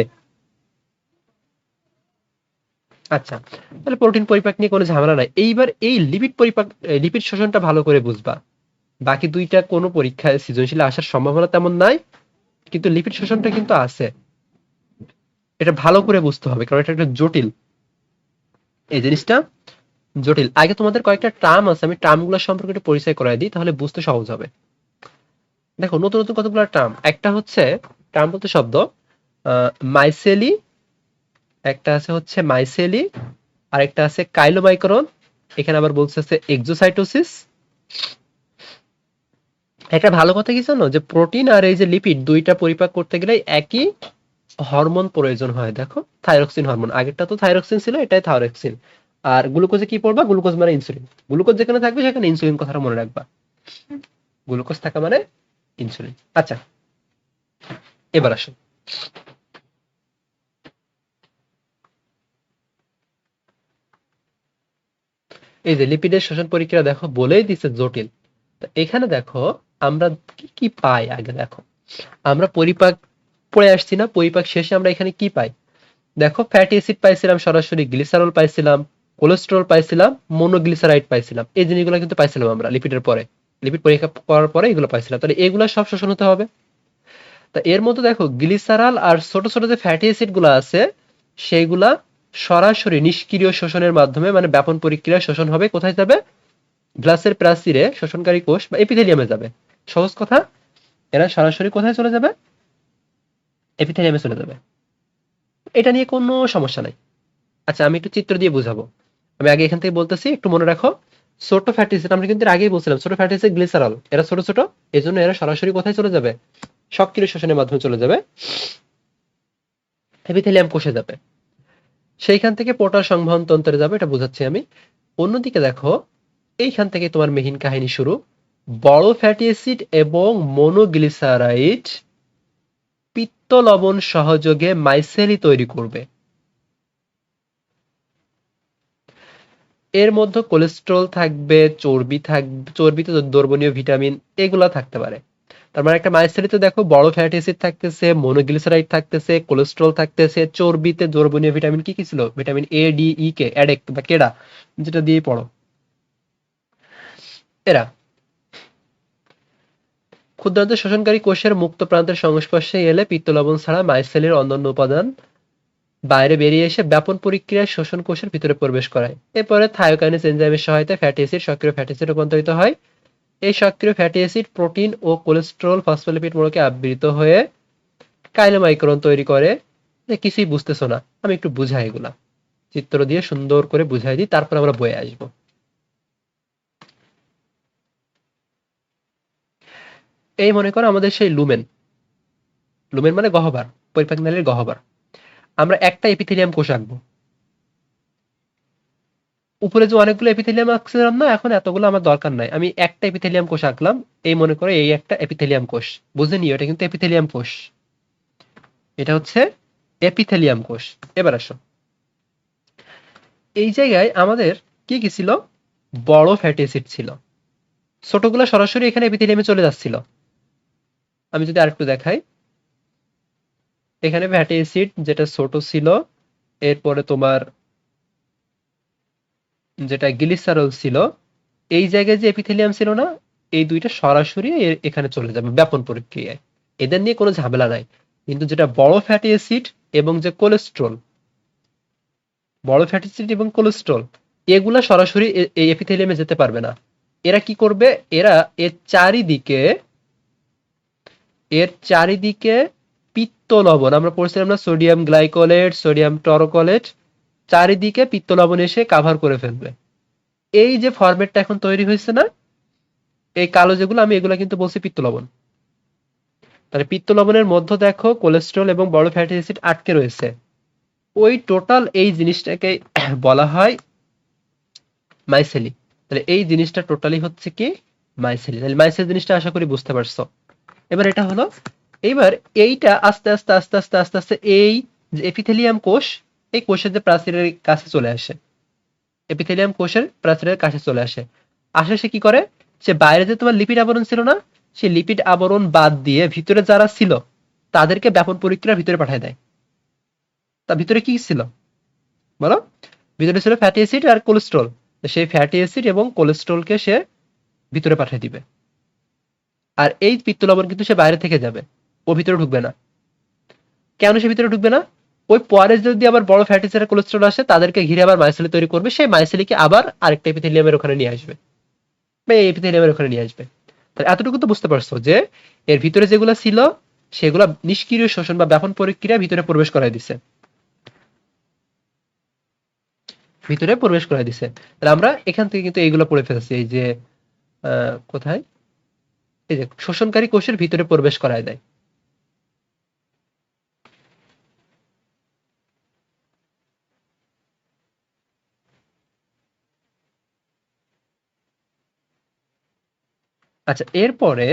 Speaker 1: আচ্ছা, তাহলে প্রোটিন পরিপাক নিয়ে কোনো ঝামেলা নাই। এইবার এই লিপিড পরিপাক, লিপিড শোষণটা ভালো করে বুঝবা। বাকি দুইটা কোনো পরীক্ষায় সৃজনশীল আসার সম্ভাবনা তেমন নাই, কিন্তু লিপিড শোষণটা কিন্তু আছে। এটা ভালো করে বুঝতে হবে, কারণ এটা একটা জটিল, এই জিনিসটা জটিল। আগে তোমাদের কয়েকটা টার্ম আছে, আমি টার্মগুলো সম্পর্কে একটু পরিচয় করাই দিই, তাহলে বুঝতে সহজ হবে। দেখো নতুন নতুন কতগুলো টার্ম, একটা হচ্ছে টার্ম বলতে শব্দ, মাইসেলি, একটা আছে হচ্ছে মাইসেলি, আর একটা আছে কাইলোমাইক্রন, এখানে আবার বলছে এক্সোসাইটোসিস। একটা ভালো কথা কি জানো, যে প্রোটিন আর এই যে লিপিড দুইটা পরিপাক করতে গেলে একই হরমোন প্রয়োজন হয়। দেখো থাইরক্সিন হরমোন, আগেরটা তো থাইরক্সিন ছিল, এটাই থাইরক্সিন। আর গ্লুকোজে কি পড়বা, গ্লুকোজ মানে ইনসুলিন, গ্লুকোজ যেখানে থাকবে সেখানে ইনসুলিন কথাটা মনে রাখবা, গ্লুকোজ থাকা মানে ইনসুলিন। আচ্ছা, এবার আসো, এই যে লিপিডের শোষণ প্রক্রিয়া দেখো বলেই দিছে জটিল। তো এখানে দেখো আমরা কি কি পাই, আগে দেখো আমরা পরিপাক পড়ে আসছি না, পরিপাক শেষে আমরা এখানে কি পাই? দেখো ফ্যাটি অ্যাসিড পাইছিলাম, সরাসরি গ্লিসারল পাইছিলাম, কোলেস্টেরল পাইছিলাম, মনোগ্লিসারাইড পাইছিলাম। এই জিনিসগুলো কিন্তু পাইছিলাম আমরা লিপিডের পরে, লিপিড পরীক্ষা করার পরে এগুলো পাইছিলাম। তাহলে এগুলো সব শোষণ হতে হবে। তা এর মধ্যে দেখো গ্লিসারাল আর ছোট ছোট যে ফ্যাটি অ্যাসিড গুলো আছে সেইগুলা সরাসরি নিষ্ক্রিয় শোষণের মাধ্যমে, মানে ব্যাপন প্রক্রিয়ায় শোষণ হবে। কোথায় যাবে? গ্লাসের প্রাচীরে শোষণকারী কোষ বা এপিথেলিয়ামে যাবে। সহজ কথা, এরা সরাসরি কোথায় চলে যাবে? এপিথেলিয়ামে চলে যাবে। এটা নিয়ে কোনো সমস্যা নাই। আচ্ছা আমি একটু চিত্র দিয়ে বুঝাবো। আমি আগে এখান থেকে বলতেছি, একটু মনে রাখো। ছোট ফ্যাটি অ্যাসিড আমরা কিন্তু এর আগেই বলছিলাম, ছোট ফ্যাটি অ্যাসিড গ্লিসারল এরা ছোট ছোট, এজন্য এরা সরাসরি কোথায় চলে যাবে? সক্রিয় শোষণের মাধ্যমে চলে যাবে, এপিথেলিয়াম কোষে যাবে। সেইখান থেকে পোর্টাল সংবহন তন্ত্রে যাবে, এটা বোঝাচ্ছি আমি। অন্যদিকে দেখো, এইখান থেকে তোমার মেহিন কাহিনী শুরু। বড় ফ্যাটি অ্যাসিড এবং মনোগ্লিসারাইড পিত্ত লবণ সহযোগে মাইসেলি তৈরি করবে। এর মধ্যে কোলেস্ট্রল থাকবে, চর্বি থাকবে, চর্বিতে দ্রবণীয় ভিটামিন এগুলা থাকতে পারে। তার মানে একটা মাইসেলিতে দেখো বড় ফ্যাটি অ্যাসিড থাকতেছে, মনোগ্লিসারাইড থাকতেছে, কোলেস্ট্রল থাকতেছে, চর্বিতে দ্রবণীয় ভিটামিন কি কি ছিল? ভিটামিন এ, ডি, ই, কে, অ্যাডেক বা কেডা, যেটা দিয়ে পড়ো। এরা ক্ষুদ্রান্ত শোষণকারী কোষের মুক্ত প্রান্তের সংস্পর্শে এলে পিত্ত লবণ ছাড়া মাইসেলের অন্যান্য উপাদান বাইরে বেরিয়ে এসে ব্যাপন প্রক্রিয়ায় শোষণ কোষের ভিতরে প্রবেশ করায়। এরপরে থায়োকাইনেজ এনজাইমের সহায়তায় ফ্যাটি অ্যাসিড সক্রিয় ফ্যাটি অ্যাসিডে রূপান্তরিত হয়। এই সক্রিয় ফ্যাটি অ্যাসিড প্রোটিন ও কোলেস্টেরল ফসফোলিপিড মোড়কে আবৃত হয়ে কাইলোমাইক্রন তৈরি করে। কিছুই বুঝতেছো না, আমি একটু বুঝাই এগুলা, চিত্র দিয়ে সুন্দর করে বুঝাই দিই, তারপর আমরা বয়ে আসবো। এই মনে করো আমাদের সেই লুমেন, লুমেন মানে গহ্বর, পরিপাক নালীর গহ্বর। আমরা একটা এপিথেলিয়াম কোষ আঁকবো। উপরে যে অনেকগুলো এপিথেলিয়াম আঁকছিলাম না, এখন এতগুলো আমার দরকার নাই, আমি একটা এপিথেলিয়াম কোষ আঁকলাম। এই মনে করো এই একটা এপিথেলিয়াম কোষ, বুঝে নিও এটা কিন্তু এপিথেলিয়াম কোষ, এটা হচ্ছে এপিথেলিয়াম কোষ। এবার আসো, এই জায়গায় আমাদের কি কি ছিল? বড় ফ্যাটি অ্যাসিড ছিল, ছোটগুলো সরাসরি এখানে এপিথেলিয়ামে চলে যাচ্ছিল। আমি যদি আরেকটু দেখাই, এখানে ফ্যাটি অ্যাসিড যেটা ছোট ছিল, এরপরে তোমার যেটা গ্লিসারল ছিল, এই জায়গায় যে এপিথেলিয়াম ছিল না, এই দুইটা সরাসরি এখানে চলে যাবে ব্যাপন প্রক্রিয়ায়, এদের নিয়ে কোনো ঝামেলা নাই। কিন্তু যেটা বড় ফ্যাটি অ্যাসিড এবং যে কোলেস্ট্রল, বড় ফ্যাটি অ্যাসিড এবং কোলেস্ট্রল এগুলা সরাসরি এই এপিথেলিয়ামে যেতে পারবে না। এরা কি করবে? এরা এর চারিদিকে, এর চারিদিকে পিত্ত লবণ, আমরা পড়ছিলাম না সোডিয়াম গ্লাইকোলেট, সোডিয়াম টরোকোলেট, চারিদিকে পিত্ত লবণ এসে কাভার করে ফেলবে। এই যে ফরম্যাটটা এখন তৈরি হয়েছে না, এই কালো যেগুলো, আমি এগুলা কিন্তু বলছি পিত্ত লবণ। তাহলে পিত্ত লবণের মধ্যে দেখো কোলেস্ট্রল এবং বড় ফ্যাটি অ্যাসিড আটকে রয়েছে। ওই টোটাল এই জিনিসটাকে বলা হয় মাইসেলি। তাহলে এই জিনিসটা টোটালি হচ্ছে কি? মাইসেলি। তাহলে মাইসেলি জিনিসটা আশা করি বুঝতে পারছো। এবার এটা হলো, এইবার এইটা আস্তে আস্তে আস্তে আস্তে আস্তে আস্তে এই যে এপিথেলিয়াম কোষ, এই কোষের যে প্রাচীরের কাছে চলে আসে, এপিথেলিয়াম কোষের প্রাচীরের কাছে চলে আসে। আসে সে কি করে? সে বাইরে যে তোমার লিপিড আবরণ ছিল না, সেই লিপিড আবরণ বাদ দিয়ে ভিতরে যারা ছিল তাদেরকে ব্যাপন প্রক্রিয়ার ভিতরে পাঠায় দেয়। তা ভিতরে কি ছিল বলো? ভিতরে ছিল ফ্যাটি অ্যাসিড আর কোলেস্ট্রল। সেই ফ্যাটি অ্যাসিড এবং কোলেস্ট্রলকে সে ভিতরে পাঠিয়ে দিবে। আর এই পিত্ত লবণ কিন্তু সে বাইরে থেকে যাবে, ও ভিতরে ঢুকবে না। কেন সে ভিতরে ঢুকবে না? ওই পরে যদি আবার বড় ফ্যাটি অ্যাসিড আর কোলেস্ট্রল আসে, তাদেরকে ঘিরে আবার মাইসেলি তৈরি করবে, সেই মাইসেলিকে আবার আরেকটা এপিথেলিয়ামের ওখানে নিয়ে আসবে, বা এই এপিথেলিয়ামের ওখানে নিয়ে আসবে। তাহলে এতটুকু তো বুঝতে পারছো যে এর ভিতরে যেগুলো ছিল সেগুলো নিষ্ক্রিয় শোষণ বা ব্যাপন প্রক্রিয়া ভিতরে প্রবেশ করাই দিছে, ভিতরে প্রবেশ করাই দিছে। তাহলে আমরা এখান থেকে কিন্তু এইগুলো পড়ে ফেলছি, এই যে কোথায়, এই যে শোষণকারী কোষের ভিতরে প্রবেশ করায় দেয়। আচ্ছা এরপরে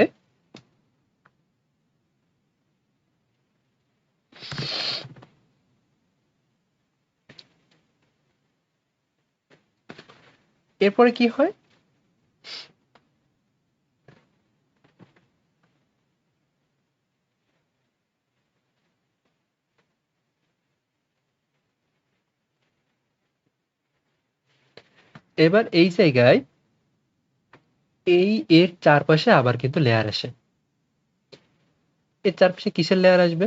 Speaker 1: এরপরে কি হয়, এবার এই জায়গায় এর চারপাশে আবার কিন্তু লেয়ার আসে। এর চারপাশে কিসের লেয়ার আসবে?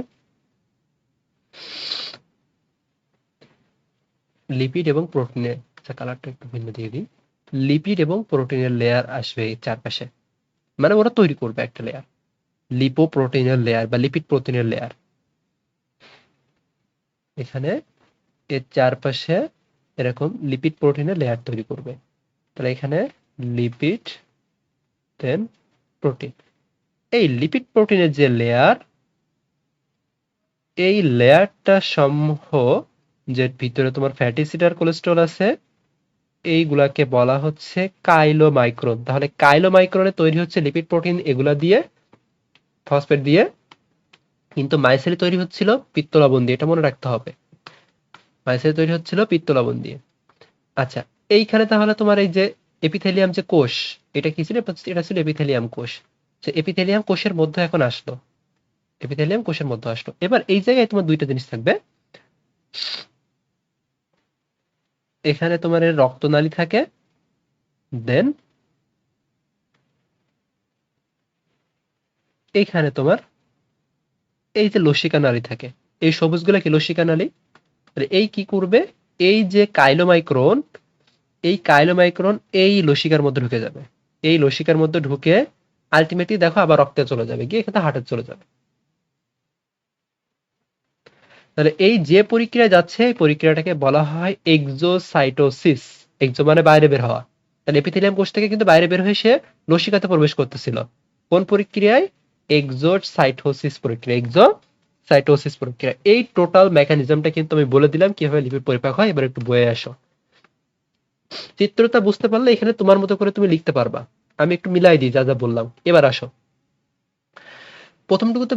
Speaker 1: লিপিড এবং প্রোটিনের, আচ্ছা কালারটা একটু ভিন্ন দিয়ে দিই। লিপিড এবং প্রোটিনের লেয়ার আসবে এই চারপাশে, মানে ওরা তৈরি করবে একটা লেয়ার, লিপোপ্রোটিনের লেয়ার বা লিপিড প্রোটিনের লেয়ার। এখানে এর চারপাশে এরকম লিপিড প্রোটিনের লেয়ার তৈরি করবে। তাহলে এখানে লিপিড দেন প্রোটিন। এই লিপিড প্রোটিনের যে লেয়ার, এই লেয়ারটা সমূহ যে ভিতরে তোমার ফ্যাটি অ্যাসিড আর কোলেস্টেরল আছে, এইগুলাকে বলা হচ্ছে কাইলোমাইক্রন। তাহলে কাইলোমাইক্রনে তৈরি হচ্ছে লিপিড প্রোটিন, এগুলা দিয়ে ফসফেট দিয়ে, কিন্তু মাইসেলি তৈরি হচ্ছিল পিত্ত লবণ দিয়ে, এটা মনে রাখতে হবে। মাইসেলি তৈরি হচ্ছিল পিত্ত লবণ দিয়ে। আচ্ছা, এইখানে তাহলে তোমার এই যে এপিথেলিয়াম যে কোষ, এটা কি ছিল? এটা ছিল এপিথেলিয়াম কোষ। এপিথেলিয়াম কোষের মধ্যে এখন আসলো, এপিথেলিয়াম কোষের মধ্যে আসলো। এবার এই জায়গায় তোমার দুইটা জিনিস থাকবে। এখানে তোমার এর রক্তনালী থাকে, দেন এইখানে তোমার এই যে লসিকা নালী থাকে। এই সবুজগুলা কি লসিকা নালী? এই কি করবে, এই যে কাইলোমাইক্রন, এই কাইলোমাইক্রন এই লসিকার মধ্যে ঢুকে যাবে। এই লসিকার মধ্যে ঢুকে আলটিমেটলি দেখো আবার রক্তে চলে যাবে, গিয়ে এখানে হার্টে চলে যাবে। তাহলে এই যে প্রক্রিয়া যাচ্ছে, এই প্রক্রিয়াটাকে বলা হয় এক্সোসাইটোসিস। এক্সো মানে বাইরে বের হওয়া। তাহলে এপিথেলিয়াম কোষ থেকে কিন্তু বাইরে বের হয়ে সে লসিকাতে প্রবেশ করতেছিল। কোন প্রক্রিয়ায়? এক্সোসাইটোসিস প্রক্রিয়া। এক্সোসাইটোসিস প্রক্রিয়া। এই টোটাল মেকানিজমটা কিন্তু আমি বলে দিলাম কিভাবে লিপিড পরিপাক হয়। এবার একটু বয়ে আসো। চিত্রটা বুঝতে পারলে এখানে তোমার মতো করে তুমি লিখতে পারবা। আমি একটু মিলাই দিই যা যা বললাম। এবার আসো, প্রথমটুকু তো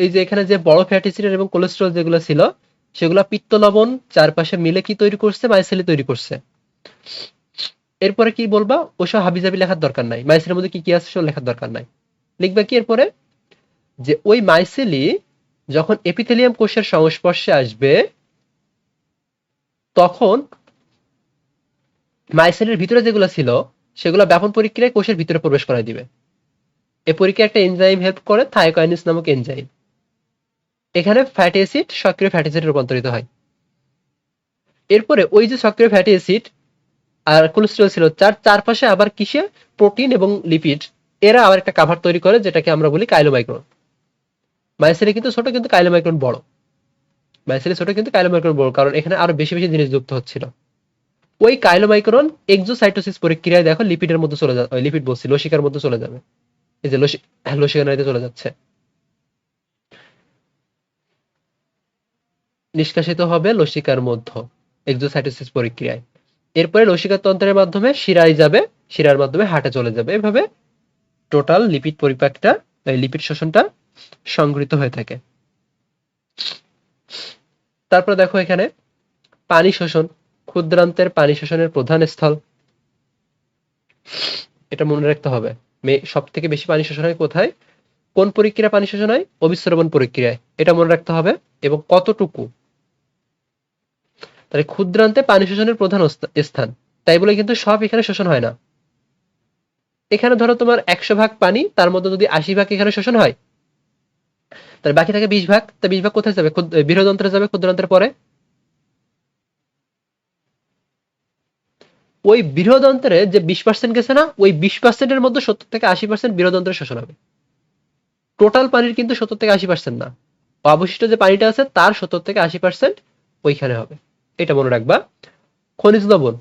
Speaker 1: এই যে এখানে যে বড় ফ্যাটি অ্যাসিড এবং কোলেস্টেরল যেগুলো ছিল, সেগুলো পিত্ত লবণ চারপাশে মিলে কি তৈরি করছে? মাইসেলি তৈরি করছে। এরপরে কি বলবা? ওসব হাবিজাবি লেখার দরকার নাই, মাইসেলের মধ্যে কি কি আছে সব লেখার দরকার নাই। লিখবা কি এরপরে, যে ওই মাইসেলি যখন এপিথেলিয়াম কোষের সংস্পর্শে আসবে, তখন মাইসেলের ভিতরে যেগুলো ছিল সেগুলো ব্যাপন প্রক্রিয়ায় কোষের ভিতরে প্রবেশ করায় দিবে। এই প্রক্রিয়া একটা এনজাইম হেল্প করে, থায়োকাইনেস নামক এনজাইম। এখানে ফ্যাটি অ্যাসিড সক্রিয় ফ্যাটি অ্যাসিডে রূপান্তরিত হয়। এরপরে ওই যে সক্রিয় ফ্যাটি অ্যাসিড আর কোলেস্টেরল ছিল, চারপাশে আবার কিসে? প্রোটিন এবং লিপিড। এরা আবার একটা কাভার তৈরি করে, যেটাকে আমরা বলি কাইলোমাইক্রন। মাইসেলি কিন্তু ছোট, কিন্তু কাইলোমাইক্রন বড়। মাইসেলি ছোট কিন্তু কাইলোমাইক্রন বড়, কারণ এখানে আরো বেশি বেশি জিনিস যুক্ত হচ্ছিল। ওই কাইলোমাইক্রন এক্সোসাইটোসিস প্রক্রিয়ায় দেখো লিপিডের মধ্যে চলে যাবে, লিপিড বলছি লসিকার মধ্যে চলে যাবে। এই যে লসিকা নালীতে চলে যাচ্ছে, নিষ্কাশিত হবে লসিকার মধ্যে এক্সোসাইটোসিস প্রক্রিয়ায়। এরপরে লসিকা তন্ত্রের মাধ্যমে শিরায় যাবে, শিরার মাধ্যমে হার্টে চলে যাবে। এভাবে টোটাল লিপিড পরিপাকটা, লিপিড শোষণটা সংঘটিত হয়ে থাকে। তারপর দেখো এখানে পানি শোষণ, ক্ষুদ্রান্তের পানি শোষণের প্রধান স্থল। এটা মনে রাখতে হবে। সব থেকে বেশি পানি শোষণ হয় কোথায়? কোন প্রক্রিয়া পানি শোষণ হয়? অবিস্রবণ প্রক্রিয়ায়। এটা মনে রাখতে হবে। এবং কতটুকু। তাহলে ক্ষুদ্রান্তে পানি শোষণের প্রধান স্থান, তাই বলে কিন্তু সব এখানে শোষণ হয় না। এখানে ধরো তোমার 100 ভাগ পানি, তার মধ্যে যদি 80 ভাগ এখানে শোষণ হয়, তাহলে বাকি থাকে 20 ভাগ। তা 20 ভাগ কোথায় যাবে? বৃহদন্ত্রে যাবে, ক্ষুদ্রান্তের পরে। ওই বৃহদন্ত্রে যে 20% গেছে না, ওই 20%-এর মধ্যে 70 থেকে 80% বৃহদন্ত্রে শোষণ হবে। টোটাল পানির কিন্তু 70 থেকে 80% না, অবশিষ্ট যে পানিটা আছে তার 70 থেকে 80% ওইখানে হবে। এটা মনে রাখবা। খনিজ লবণ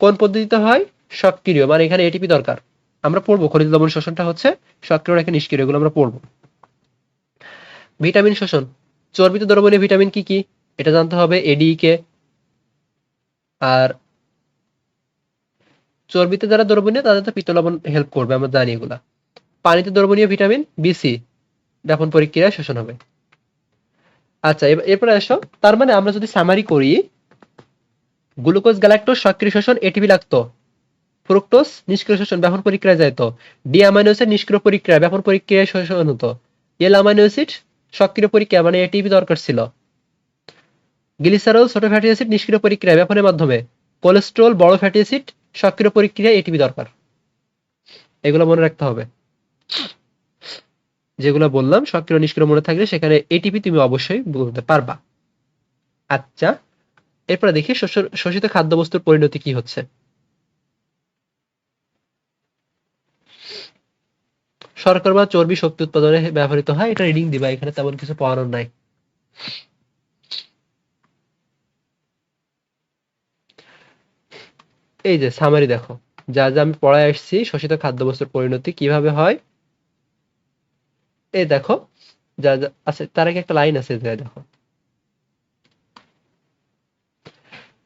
Speaker 1: কোন পদ্ধতিতে হয়? সক্রিয়, মানে এখানে এটিপি দরকার। আমরা পড়বো খনিজ লবণ শোষণটা হচ্ছে সক্রিয় নাকি নিষ্ক্রিয়, এগুলো আমরা পড়বো। ভিটামিন শোষণ, চর্বিত দ্রবণীয় ভিটামিন কি কি এটা জানতে হবে, এডিকে। আর চর্বিতে যারা দ্রবণীয় তাদের তো পিত্ত লবণ হেল্প করবে, আমরা জানি এগুলা। পানিতে দ্রবণীয় ভিটামিন বিসি ব্যাপন প্রক্রিয়ায় শোষণ হবে। আচ্ছা, এরপরে আসো। তার মানে আমরা যদি সামারি করি, গ্লুকোজ গ্যালাক্টোজ সক্রিয় শোষণ এটিপি লাগতো, ফ্রুক্টোজ নিষ্ক্রিয় শোষণ ব্যাপন প্রক্রিয়ায় যাইতো, ডি অ্যামাইনো অ্যাসিড নিষ্ক্রিয় প্রক্রিয়া ব্যাপন প্রক্রিয়ায় শোষণ হতো, এল অ্যামাইনো অ্যাসিড সক্রিয় প্রক্রিয়া মানে এটিপি দরকার ছিল, গ্লিসারল ছোট ফ্যাটি অ্যাসিড নিষ্ক্রিয় প্রক্রিয়া ব্যাপনের মাধ্যমে, কোলেস্টেরল বড় ফ্যাটি অ্যাসিড সক্রিয় প্রক্রিয়ায় এটিপি দরকার। এগুলো মনে রাখতে হবে, যেগুলো বললাম সক্রিয় নিষ্ক্রিয় মনে থাকলে সেখানে এটিপি তুমি অবশ্যই বলতে পারবা। আচ্ছা, এরপরে দেখি শোষিত খাদ্যবস্তুর পরিণতি কি হচ্ছে। শর্করা বা চর্বি শক্তি উৎপাদনে ব্যবহৃত হয়, এটা রিডিং দিবা, এখানে তেমন কিছু পড়ানোর নাই। এই যে সামারি দেখো, যা যা আমি পড়ায় আসছি, শোষিত খাদ্যবস্তুর পরিণতি কিভাবে হয়। এই দেখো যা যা আছে, তার আগে একটা লাইন আছে, দেখো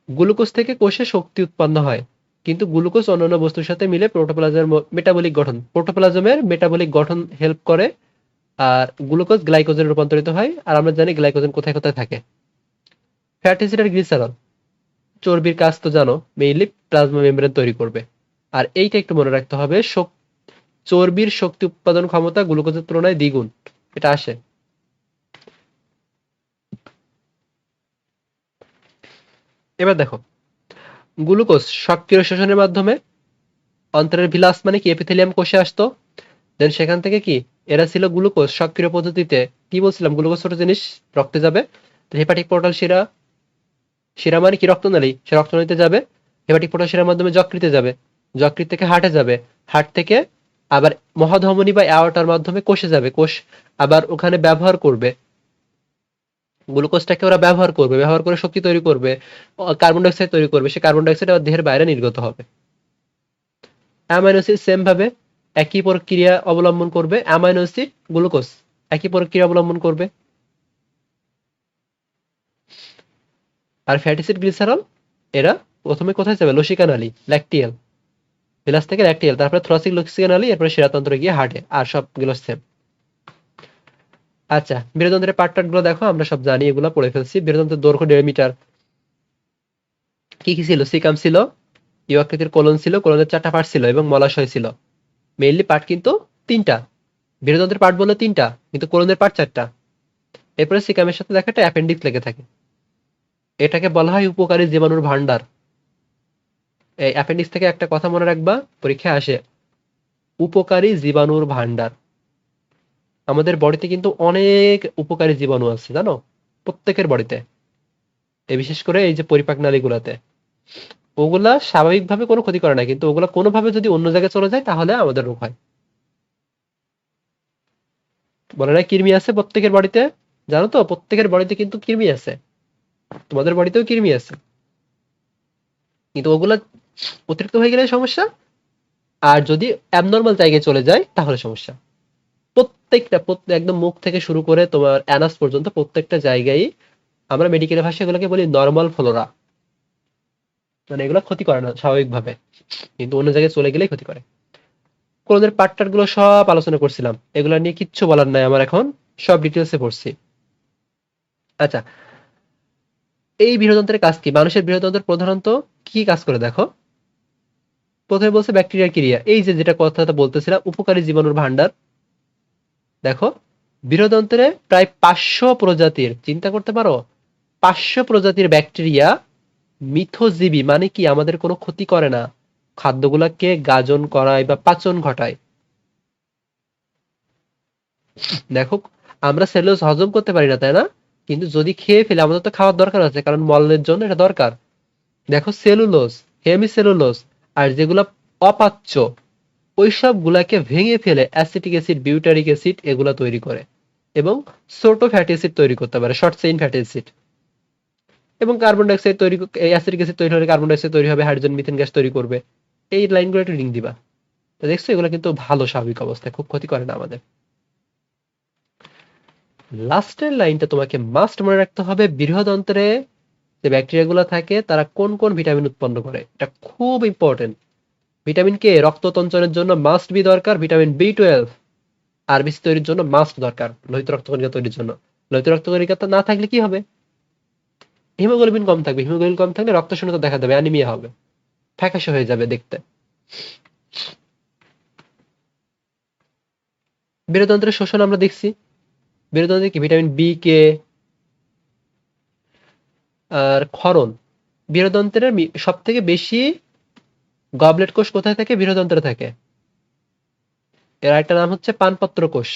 Speaker 1: গ্লুকোজ থেকে কোষে শক্তি উৎপন্ন হয়, কিন্তু গ্লুকোজ অন্যান্য বস্তুর সাথে মিলে প্রোটোপ্লাজমের মেটাবলিক গঠন, প্রোটোপ্লাজমের মেটাবলিক গঠন হেল্প করে, আর গ্লুকোজ গ্লাইকোজেনে রূপান্তরিত হয়। আর আমরা জানি গ্লাইকোজেন কোথায় কোথায় থাকে। ফ্যাটি অ্যাসিড আর গ্লিসারল, চর্বির কাজ তো জানো, মেইনলি প্লাজমা মেমব্রেন তৈরি করবে। আর এইটা একটু মনে রাখতে হবে, চর্বির শক্তি উৎপাদন ক্ষমতা গ্লুকোজের তুলনায় দ্বিগুণ, এটা আসে। এবার দেখো, গ্লুকোজ সক্রিয় শোষণের মাধ্যমে অন্তরের ভিলাস মানে কি এপিথেলিয়াম কোষে আসতো, দেন সেখান থেকে কি এরা ছিল গ্লুকোজ সক্রিয় পদ্ধতিতে, কি বলছিলাম গ্লুকোজ ছোট জিনিস, রক্তে যাবে, হেপাটিক পোর্টাল শিরা, শিরা মানে কি রক্তনালী, সে রক্তনালীতে যাবে, হেপাটিক পোর্টাল শিরার মাধ্যমে যকৃতে যাবে, যকৃত থেকে হার্টে যাবে, হার্ট থেকে আবার মহাধমনী বা অ্যাওর্টার মাধ্যমে কোষে যাবে, কোষ আবার ওখানে ব্যবহার করবে গ্লুকোজটাকে, ওরা ব্যবহার করবে, ব্যবহার করে শক্তি তৈরি করবে, কার্বন ডাইঅক্সাইড তৈরি করবে, সে কার্বন ডাইঅক্সাইড আবার দেহের বাইরে নির্গত হবে। অ্যামাইনো অ্যাসিড সেম ভাবে একই প্রক্রিয়া অবলম্বন করবে, অ্যামাইনো অ্যাসিড গ্লুকোজ একই প্রক্রিয়া অবলম্বন করবে। আর ফ্যাটি অ্যাসিড গ্লিসারল এরা প্রথমে কোথায় যাবে, লসিকা নালী ল্যাকটিয়াল, ভিলাস থেকে ল্যাকটিয়াল, তারপরে থ্রসিক লসিকা নালী, এরপরে শিরাতন্ত্রে গিয়ে হার্টে, আর সবগুলো সেম। আচ্ছা, বৃহদন্ত্রের পার্ট গুলো দেখো, আমরা সব জানি, এগুলো পড়ে ফেলছি। বৃহদন্ত্রের দৈর্ঘ্য 1.5 মিটার। কি কি ছিল, সিকাম ছিল, ইউ আকৃতির কোলন ছিল, কোলনের 4টা পার্ট ছিল এবং মলাশয় ছিল। মেইনলি পার্ট কিন্তু 3টা, বৃহদন্ত্রের পার্ট বললো 3টা, কিন্তু কোলনের পার্ট 4টা। এরপরে সিকামের সাথে দেখা একটা অ্যাপেন্ডিক্স লেগে থাকে, এটাকে বলা হয় উপকারী জীবাণুর ভান্ডার। এই অ্যাপেন্ডিক্স থেকে একটা কথা মনে রাখবা, পরীক্ষায় আসে, উপকারী জীবাণুর ভান্ডার। আমাদের বডিতে কিন্তু অনেক উপকারী জীবাণু আছে জানো, প্রত্যেকের বডিতে, বিশেষ করে এই যে পরিপাক নালীগুলোতে। ওগুলা স্বাভাবিকভাবে কোনো ক্ষতি করে না, কিন্তু ওগুলা কোনোভাবে যদি অন্য জায়গায় চলে যায় তাহলে আমাদের রোগ হয়। বলে না কৃমি আছে প্রত্যেকের বডিতে, জানো তো প্রত্যেকের বডিতে কিন্তু কৃমি আছে, তোমাদের বডিতেও কৃমি আছে, কিন্তু ওগুলা অতিরিক্ত হয়ে গেলে সমস্যা, আর যদি অ্যাবনর্মাল জায়গায় চলে যায় তাহলে সমস্যা। প্রত্যেকটা একদম মুখ থেকে শুরু করে তোমার অ্যানাস পর্যন্ত প্রত্যেকটা জায়গায়, আমরা মেডিকেল ভাষায় এগুলোকে বলি নর্মাল ফ্লোরা, মানে এগুলো ক্ষতি করে না স্বাভাবিকভাবে, কিন্তু অন্য জায়গায় চলে গেলেই ক্ষতি করে। কোলনের পার্ট গুলো সব আলোচনা করছিলাম, এগুলো নিয়ে কিচ্ছু বলার নাই আমার এখন, সব ডিটেলসে পড়ছি। আচ্ছা, এই বৃহদন্ত্রের কাজ কি, মানুষের বৃহদন্ত্র প্রধানত কি কাজ করে দেখো। প্রথমে বলছে ব্যাকটেরিয়ার ক্রিয়া, এই যে যেটা কথাটা বলতেছিলাম উপকারী জীবাণুর ভান্ডার। দেখো, বৃহদন্ত্রে প্রায় 500 প্রজাতির, চিন্তা করতে পারো 500 প্রজাতির ব্যাকটেরিয়া মিথজীবী, মানে কি আমাদের কোনো ক্ষতি করে না, খাদ্যগুলাকে গাজন করায় বা পাচন ঘটায়। দেখো, আমরা সেলুলোজ হজম করতে পারি না, তাই না, কিন্তু যদি খেয়ে ফেলে, আমাদের তো খাওয়ার দরকার আছে, কারণ মলের জন্য এটা দরকার। দেখো সেলুলোজ, হেমিসেলুলোজ, আর যেগুলা অপাচ্য, ওই সব গুলাকে ভেঙে ফেলে অ্যাসিটিক অ্যাসিড, বিউটারিক অ্যাসিড এগুলা তৈরি করে, এবং ছোট ফ্যাটি অ্যাসিড তৈরি করতে পারে, শর্ট চেইন ফ্যাটি অ্যাসিড। এবং কার্বন ডাইঅক্সাইড তৈরি, এই অ্যাসিটিক অ্যাসিড তৈরি হলে কার্বন ডাইঅক্সাইড তৈরি হবে, হাইড্রোজেন মিথেন গ্যাস তৈরি করবে। এই লাইনগুলো একটু লিঙ্ক দিবা। তো দেখছো, এগুলো কিন্তু ভালো, স্বাভাবিক অবস্থায় খুব ক্ষতি করে না আমাদের। লাস্টের লাইনটা তোমাকে মাস্ট মনে রাখতে হবে, বৃহদন্ত্রে যে ব্যাকটেরিয়া গুলো থাকে তারা কোন কোন ভিটামিন উৎপন্ন করে, এটা খুব ইম্পর্টেন্ট। ভিটামিন কে রক্ত তঞ্চনের জন্য মাস্ট বি দরকার, ভিটামিন বি 12 আরবিসি তৈরির জন্য মাস্ট দরকার, লোহিত রক্তকণিকা তৈরির জন্য। লোহিত রক্তকণিকা না থাকলে কি হবে, হিমোগ্লোবিন কম থাকবে, হিমোগ্লোবিন কম থাকলে রক্ত শূন্যতা দেখা দেবে, অ্যানিমিয়া হবে, ফ্যাকাশে হয়ে যাবে দেখতে। বীরতন্ত্রের শোষণ আমরা দেখছি, বীরতন্ত্রে কি ভিটামিন বি কে আর ক্ষরণ। বীরতন্ত্রের সব থেকে বেশি গবলেট কোষ কোথায় থাকে? বীরতন্ত্রে থাকে। এর একটা নাম হচ্ছে পানপত্র কোষ।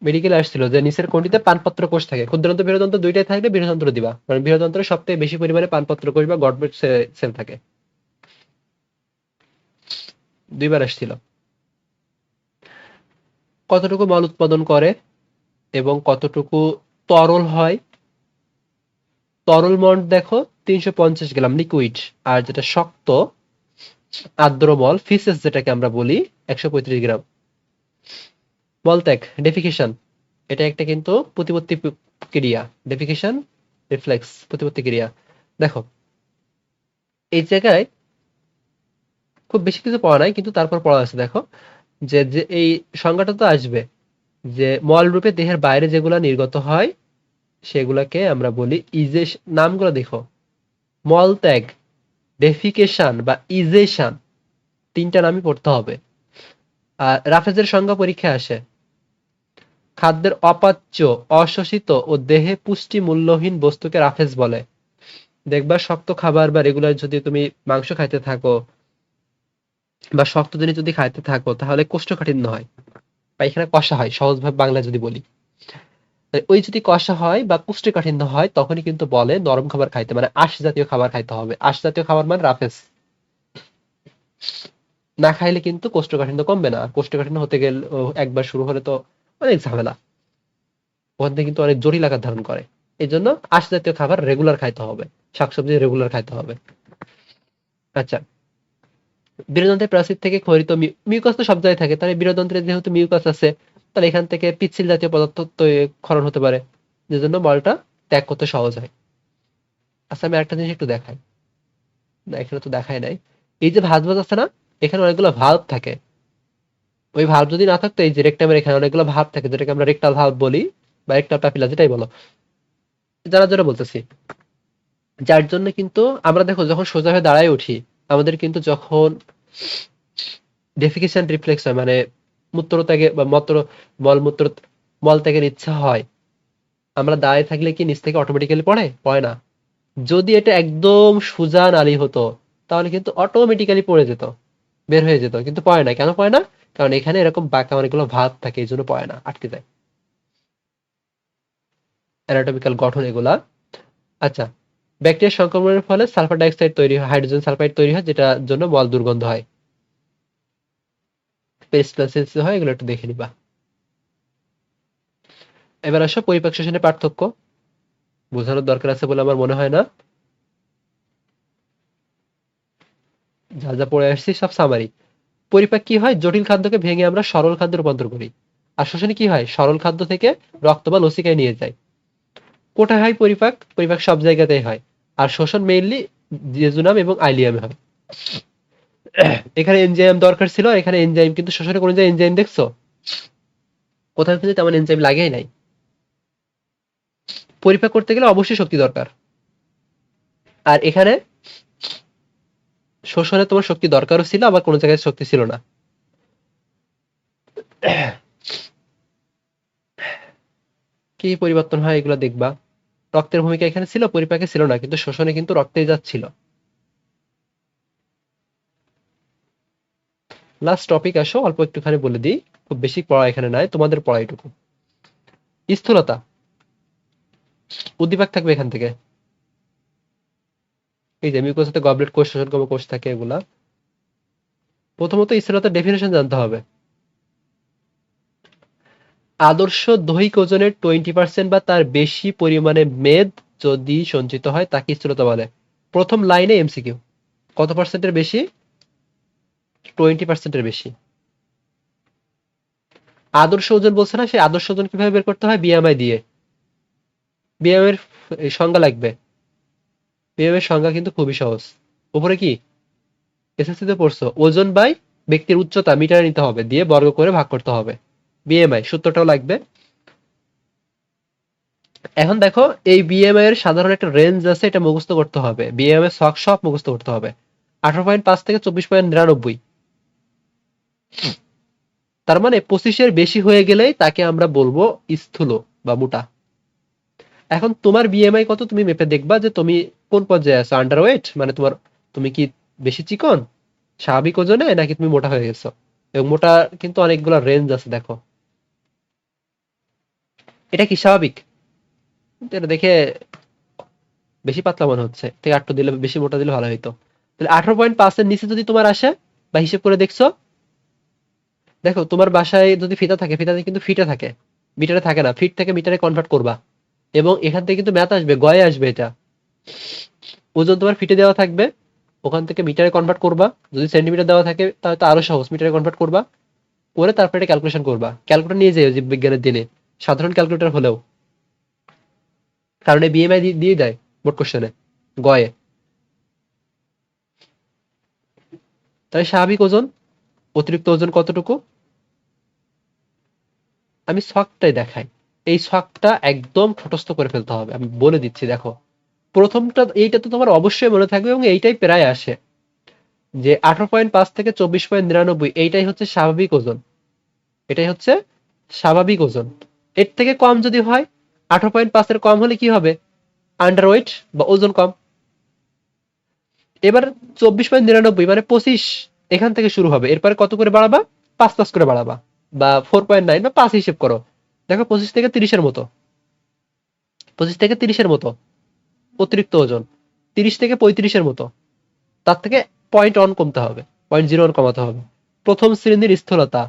Speaker 1: মেডিকেল আসছিল যে নিচের কোনটিতে পানপত্র কোষ থাকে? ক্ষুদ্রান্ত বীরতন্ত্র দুইটাই থাকলে বীরতন্ত্র দিবা, কারণ বীরতন্ত্রে সব থেকে বেশি পরিমাণে পানপত্র কোষ বা গডব্লেড সেল থাকে। দুইবার আসছিল। কতটুকু মল উৎপাদন করে এবং কতটুকু তরল হয়? তরল মল দেখো 350 গ্রাম লিকুইড, আর যেটা শক্ত আর্দ্র মল ফিসেস যেটাকে আমরা বলি 135 গ্রাম। মলত্যাগ ডেফিকেশন, এটা একটা কিন্তু প্রতিপত্তি ক্রিয়া। ডেফিকেশন রিফ্লেক্স প্রতিপত্তি ক্রিয়া। দেখো এই জায়গায় খুব বেশি কিছু পড়া নাই, কিন্তু তারপর পড়া আছে। দেখো যে যে এই সংজ্ঞাটা তো আসবে যে মল রূপে দেহের বাইরে যেগুলা নির্গত হয় সেগুলাকে আমরা বলি ইজে। নামগুলো দেখো, মলত্যাগ, ডেফিকেশন বা ইজেশন, তিনটা নামই পড়তে হবে। আর রাফেজের সংজ্ঞা পরীক্ষায় আসে, খাদ্যের অপাচ্য, অশোষিত ও দেহে পুষ্টি মূল্যহীন বস্তুকে রাফেজ বলে। দেখবা শক্ত খাবার বা রেগুলার যদি তুমি মাংস খাইতে থাকো বা শক্ত জিনিস যদি খাইতে থাকো তাহলে কোষ্ঠকাঠিন্য হয়, পায়খানা কষা হয়, সহজভাবে বাংলা যদি বলি। ওই যদি কষা হয় বা কোষ্ঠকাঠিন্য হয় তখনই কিন্তু বলে নরম খাবার খাইতে, মানে আঁশ জাতীয় খাবার খাইতে হবে। আঁশ জাতীয় খাবার মানে রাফেজ। না খাইলে কিন্তু কোষ্ঠকাঠিন্য কমবে না। আর কোষ্ঠকাঠিন্য হতে গেলে একবার শুরু হলে তো অনেক ঝামেলা, ওখান থেকে কিন্তু অনেক জটিল আকার ধারণ করে। এই জন্য আঁশ জাতীয় খাবার রেগুলার খাইতে হবে, শাকসবজি রেগুলার খাইতে হবে। আচ্ছা, বীরযন্ত্রের প্রাচীর থেকে ক্ষরিত মিউকাস তো সব জায়গায় থাকে, তাহলে বীরযন্ত্রে যেহেতু মিউকাস আছে তাহলে এখান থেকে পিচ্ছিল জাতীয় পদার্থ ক্ষরণ হতে পারে, যে জন্য মলটা ত্যাগ করতে সহজ হয়। আচ্ছা আমি একটা জিনিস একটু দেখাই, না এখানে তো দেখাই নাই। এই যে ভাঁজ ভাঁজ আছে না, এখানে অনেকগুলো ভাল্ব থাকে। ওই ভাল্ব যদি না থাকতো, এই যে রেকটামের এখানে অনেকগুলো ভাল্ব থাকে যেটাকে আমরা রেকটাল ভাল্ব বলি বা রেকটাল প্যাপিলা যেটাই বলো, যারা যারা বলতেছি। যার জন্য কিন্তু আমরা দেখো যখন সোজা হয়ে দাঁড়ায় উঠি, আমাদের কিন্তু যখন ডেফিকেশন রিফ্লেক্স হয়, মানে মূত্রত্যাগে বা মলমূত্র মল ত্যাগের ইচ্ছা হয়, আমরা দাঁড়ায় থাকলে কি নিচ থেকে অটোমেটিক্যালি পড়ে না? যদি এটা একদম সোজা নালী হতো তাহলে কিন্তু অটোমেটিক্যালি পড়ে যেত, বের হয়ে যেত, কিন্তু পড়ে না। কেন পড়ে না? কারণ এখানে এরকম বাঁকা অনেকগুলো ভাঁজ থাকে, এই জন্য পড়ে না, আটকে যায়। অ্যানাটমিক্যাল গঠন এগুলা। আচ্ছা, ব্যাকটেরিয়া সংক্রমণের ফলে সালফার ডাইঅক্সাইড তৈরি হয়, হাইড্রোজেন সালফাইড তৈরি হয়, যেটার জন্য মল দুর্গন্ধ হয়, পেস্টিসাইড হয়, এগুলো একটু দেখে নিবা। এবার আসো পরিপাক শ্বসনের পার্থক্য, বোঝানোর দরকার আছে বলে আমার মনে হয় না। যা যা পড়ে আসছি সব সামারি। পরিপাক কি হয়? জটিল খাদ্যকে ভেঙে আমরা সরল খাদ্যে রূপান্তর করি। আর শ্বসনে কি হয়? সরল খাদ্য থেকে রক্ত বা লসিকায় নিয়ে যায়। কোথায় হয় পরিপাক? পরিপাক সব জায়গাতেই হয়। আর শোষণ মেইনলি জেজুনাম এবং আইলিয়ামে হয়। এখানে এনজাইম দরকার ছিল, এখানে এনজাইম কিন্তু শোষণে কোনো জায়গায় এনজাইম দেখছো? কোথাও কিন্তু তেমন এনজাইম লাগেই নাই। পরিপাক করতে গেলে অবশ্যই শক্তি দরকার। আর এখানে শোষণে তোমার শক্তি দরকারও ছিল, আবার কোনো জায়গায় শক্তি ছিল না। কি পরিবর্তন হয় এগুলো দেখবা। রক্তের ভূমিকা এখানে ছিল, পরিপাকে ছিল না, কিন্তু শোষণে কিন্তু রক্তে যাচ্ছিল। লাস্ট টপিক আসো, অল্প একটুখানি বলে দিই, খুব বেশি পড়া এখানে নাই, তোমাদের পড়া এটুকু। স্থূলতা, উদ্দীপক থাকবে এখান থেকে। এই যে মিউকোসাতে গবলেট কোষ, শোষণকারী কোষ থাকে, এগুলা। প্রথমত স্থূলতার ডেফিনেশন জানতে হবে। আদর্শ দৈহিক ওজনের 20% বা তার বেশি পরিমাণে মেদ যদি সঞ্চিত হয় তাকে স্থূলতা বলে। প্রথম লাইনে এমসিকিউ। কত পার্সেন্টের বেশি? 20%-এর বেশি। আদর্শ ওজন বলছে না, সেই আদর্শ ওজন কিভাবে বের করতে হয়? বিএমআই দিয়ে। বিএমআই এর সংজ্ঞা লাগবে। বিএমআই এর সংজ্ঞা কিন্তু খুবই সহজ। উপরে কি এসএসসি তে পড়ছো? ওজন বাই ব্যক্তির উচ্চতা মিটারে নিতে হবে, দিয়ে বর্গ করে ভাগ করতে হবে। বিএমআই সূত্রটাও লাগবে। এখন দেখো এই বিএমআই এর সাধারণ একটা রেঞ্জ আছে, এটা মুখস্থ করতে হবে। বিএমআই ছক সব মুখস্থ করতে হবে। 18.5 থেকে 24.99। তার মানে 25 এর বেশি হয়ে গেলেই তাকে আমরা বলবো স্থূল বা মোটা। এখন তোমার বিএমআই কত তুমি মেপে দেখবা যে তুমি কোন পর্যায়ে আছো। আন্ডারওয়েট মানে তুমি কি বেশি চিকন স্বাভাবিক ওজনে, নাকি তুমি মোটা হয়ে গেছো। এবং মোটা কিন্তু অনেকগুলো রেঞ্জ আছে দেখো। এটা কি স্বাভাবিক? এটা দেখে বেশি পাতলা মনে হচ্ছে, থেকে একটু দিলে বেশি মোটা দিলে ভালো হইতো। তাহলে 18.5 এর নিচে যদি তোমার আসে বা হিসেব করে দেখছো, দেখো তোমার বাসায় যদি ফিতা থাকে, ফিতাতে কিন্তু ফিটে থাকে, মিটারে থাকে না। ফিট থেকে মিটারে কনভার্ট করবা এবং এখান থেকে কিন্তু ম্যাথ আসবে, গয়ে আসবে। এটা ওজন তোমার ফিটে দেওয়া থাকবে, ওখান থেকে মিটারে কনভার্ট করবা। যদি সেন্টিমিটার দেওয়া থাকে তাহলে তো আরো সহজ, মিটারে কনভার্ট করবা, করে তারপরে এটা ক্যালকুলেশন করবা। ক্যালকুলেটর নিয়ে যাই জীববিজ্ঞানের দিনে, সাধারণ ক্যালকুলেটর হলেও, কারণ এই বিএমআই দিয়ে দেয় বোর্ড কোশ্চেনে গয়ে। তাই স্বাভাবিক ওজন, অতিরিক্ত ওজন কতটুকু, আমি ছকটাই দেখাই। এই ছকটা একদম ঠটস্থ করে ফেলতে হবে, আমি বলে দিচ্ছি। দেখো প্রথমটা, এইটা তো তোমার অবশ্যই মনে থাকবে এবং এইটাই প্রায় আসে, যে 18.5 থেকে 24.99 এইটাই হচ্ছে স্বাভাবিক ওজন। এটাই হচ্ছে স্বাভাবিক ওজন। এর থেকে কম যদি হয়, 18.5 এর কম হলে কি হবে? আন্ডারওয়েট বা ওজন কম। এবার 24.99 মানে 25 এখান থেকে শুরু হবে, এরপরে কত করে বাড়াবা? 5 করে বাড়াবা, বা 4.9 বা 5 হিসেব করো। দেখো 25 থেকে 30-এর মতো, 25 থেকে 30-এর মতো অতিরিক্ত ওজন, 30 থেকে 35-এর মতো, তার থেকে 0.1 কমতে হবে, 0.01 কমাতে হবে। প্রথম শ্রেণীর স্থূলতা।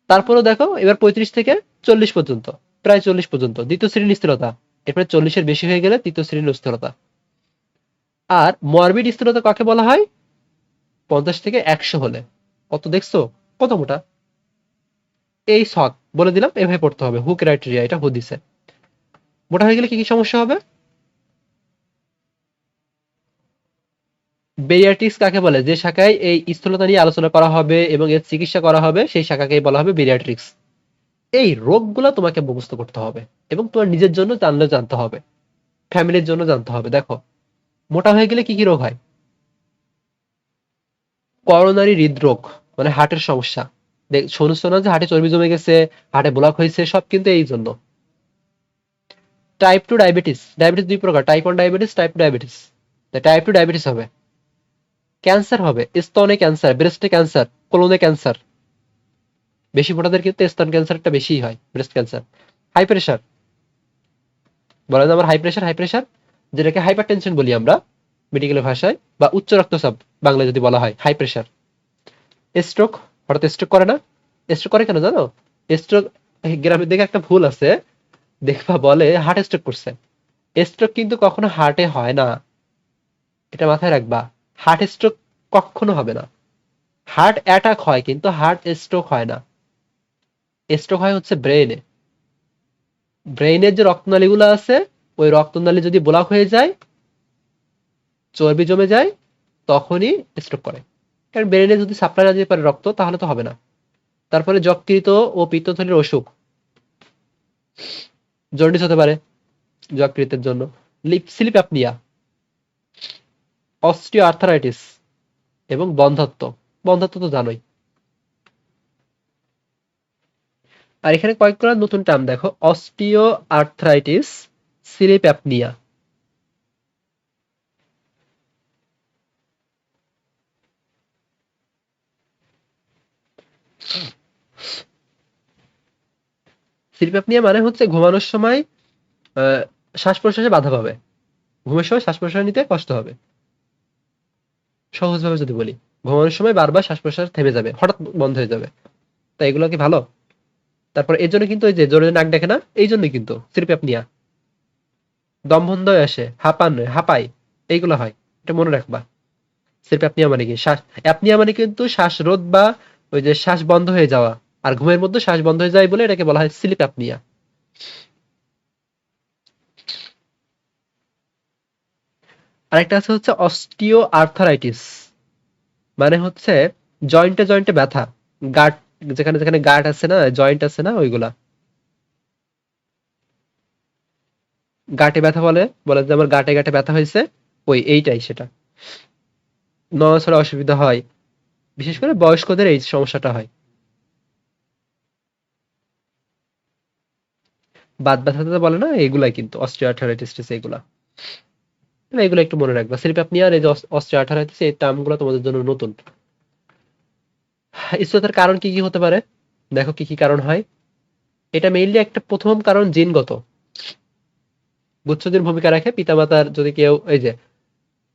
Speaker 1: তারপরেও দেখো এবার 35 থেকে 40 পর্যন্ত, প্রায় 40 পর্যন্ত দ্বিতীয় শ্রেণীর স্থূলতা। এরপরে 40-এর বেশি হয়ে গেলে তৃতীয় শ্রেণীর স্থূলতা। আর মরবিড স্থূলতা কাকে বলা হয়? 50 থেকে 100 হলে। কত দেখছো কত মোটা? এই ছক বলে দিলাম, এভাবে পড়তে হবে। হু ক্রাইটেরিয়া, এটা হু দিছে। মোটা হয়ে গেলে কি কি সমস্যা হবে? বেরিয়াট্রিক্স কাকে বলে? যে শাখায় এই স্থূলতা নিয়ে আলোচনা করা হবে এবং এর চিকিৎসা করা হবে, সেই শাখাকেই বলা হবে বেরিয়াট্রিক্স। এই রোগগুলো তোমাকে মুখস্থ করতে হবে এবং তোমার নিজের জন্য জানলে জানতে হবে, ফ্যামিলির জন্য জানতে হবে। দেখো মোটা হয়ে গেলে কি কি রোগ হয়? করোনারি হৃদরোগ, মানে হার্টের সমস্যা। শুনছো না যে হার্টে চর্বি জমে গেছে, হার্টে ব্লক হয়েছে, সব কিন্তু এই জন্য। টাইপ টু ডায়াবেটিস, ডায়াবেটিস দুই প্রকার, type 1 diabetes, type 2 diabetes. Type 2 diabetes হবে। ক্যান্সার হবে, স্তনে ক্যান্সার, ব্রেস্টে ক্যান্সার, কোলনে ক্যান্সার। বেশি মোটাদের কিন্তু স্তন ক্যান্সারটা বেশিই হয়, ব্রেস্ট ক্যান্সার। হাই প্রেশার, বলা যায় আমার হাই প্রেশার, হাই প্রেশার যেটাকে হাইপার টেনশন বলি আমরা মেডিকেল ভাষায়, বা উচ্চ রক্তচাপ বাংলায় যদি বলা হয়, হাই প্রেশার। স্ট্রোক, হঠাৎ স্ট্রোক করে না? স্ট্রোক করে কেন জানো? স্ট্রোক, গ্রামের দিকে একটা ভুল আছে, দেখবা বলে হার্ট স্ট্রোক করছে। স্ট্রোক কিন্তু কখনো হার্টে হয় না, এটা মাথায় রাখবা। হার্ট স্ট্রোক কখনো হবে না। হার্ট অ্যাটাক হয় কিন্তু হার্ট স্ট্রোক হয় না। স্ট্রোক হয় হচ্ছে ব্রেনে। ব্রেইনের যে রক্তনালীগুলো আছে, ওই রক্তনালী যদি ব্লক হয়ে যায়, চর্বি জমে যায়, তখনই স্ট্রোক করে। কারণ ব্রেনে যদি সাপ্লাই না যেতে পারে রক্ত, তাহলে তো হবে না। তারপরে যকৃত ও পিত্তথলির অসুখ, জন্ডিস হতে পারে যকৃতের জন্য। স্লিপ অ্যাপনিয়া, অস্টিও আর্থারাইটিস এবং বন্ধ্যাত্ব। বন্ধ্যাত্ব তো জানোই। আর এখানে কয়েকগুলো নতুন টার্ম দেখো, osteoarthritis, sleep apnoea. Sleep apnoea মানে হচ্ছে ঘুমানোর সময় শ্বাস প্রশ্বাসে বাধা পাবে, ঘুমের সময় শ্বাস প্রশ্বাস নিতে কষ্ট হবে। সহজভাবে যদি বলি, ঘুমানোর সময় বারবার শ্বাস প্রশ্বাস থেমে যাবে, হঠাৎ বন্ধ হয়ে যাবে। তাই এগুলো কি ভালো? তারপর এর জন্য কিন্তু ওই যে জোরে নাক ডাকে না, এই জন্যই কিন্তু স্লিপ অ্যাপনিয়া। দম বন্ধ হয়ে আসে, হাঁপায়, এইগুলো হয়। এটা মনে রাখবা। স্লিপ অ্যাপনিয়া মানে কি? শ্বাস অ্যাপনিয়া মানে কিন্তু শ্বাসরোধ বা ওই যে শ্বাস বন্ধ হয়ে যাওয়া। আর ঘুমের মধ্যে শ্বাস বন্ধ হয়ে যায় বলে এটাকে বলা হয় স্লিপ অ্যাপনিয়া। আরেকটা আছে হচ্ছে অস্টিও আর্থারাইটিস, মানে হচ্ছে জয়েন্টে জয়েন্টে ব্যথা, গাঁট, যেখানে যেখানে গাঁট আছে না, জয়েন্ট আছে না, ওইগুলা। গাঁটে ব্যথা বলে, বলে যে আমার গাঁটে গাঁটে ব্যথা হয়েছে, এইটাই সেটা। নড়াচড়া অসুবিধা হয়, বিশেষ করে বয়স্কদের এই সমস্যাটা হয়। বাত ব্যথা বলে না, এগুলাই কিন্তু অস্টিওআর্থ্রাইটিস এগুলা। এগুলো একটু মনে রাখবা। স্লিপ অ্যাপনিয়া আর এই যে অস্টিওআর্থ্রাইটিস এই টার্মগুলো তোমাদের জন্য নতুন। স্থূলতার কারণ কি কি হতে পারে? দেখো কি কি কারণ হয়। এটা মেইনলি একটা প্রথম কারণ জিনগত। গুচ্ছজিন ভূমিকা রাখে। পিতামাতার যদি কেউ এই যে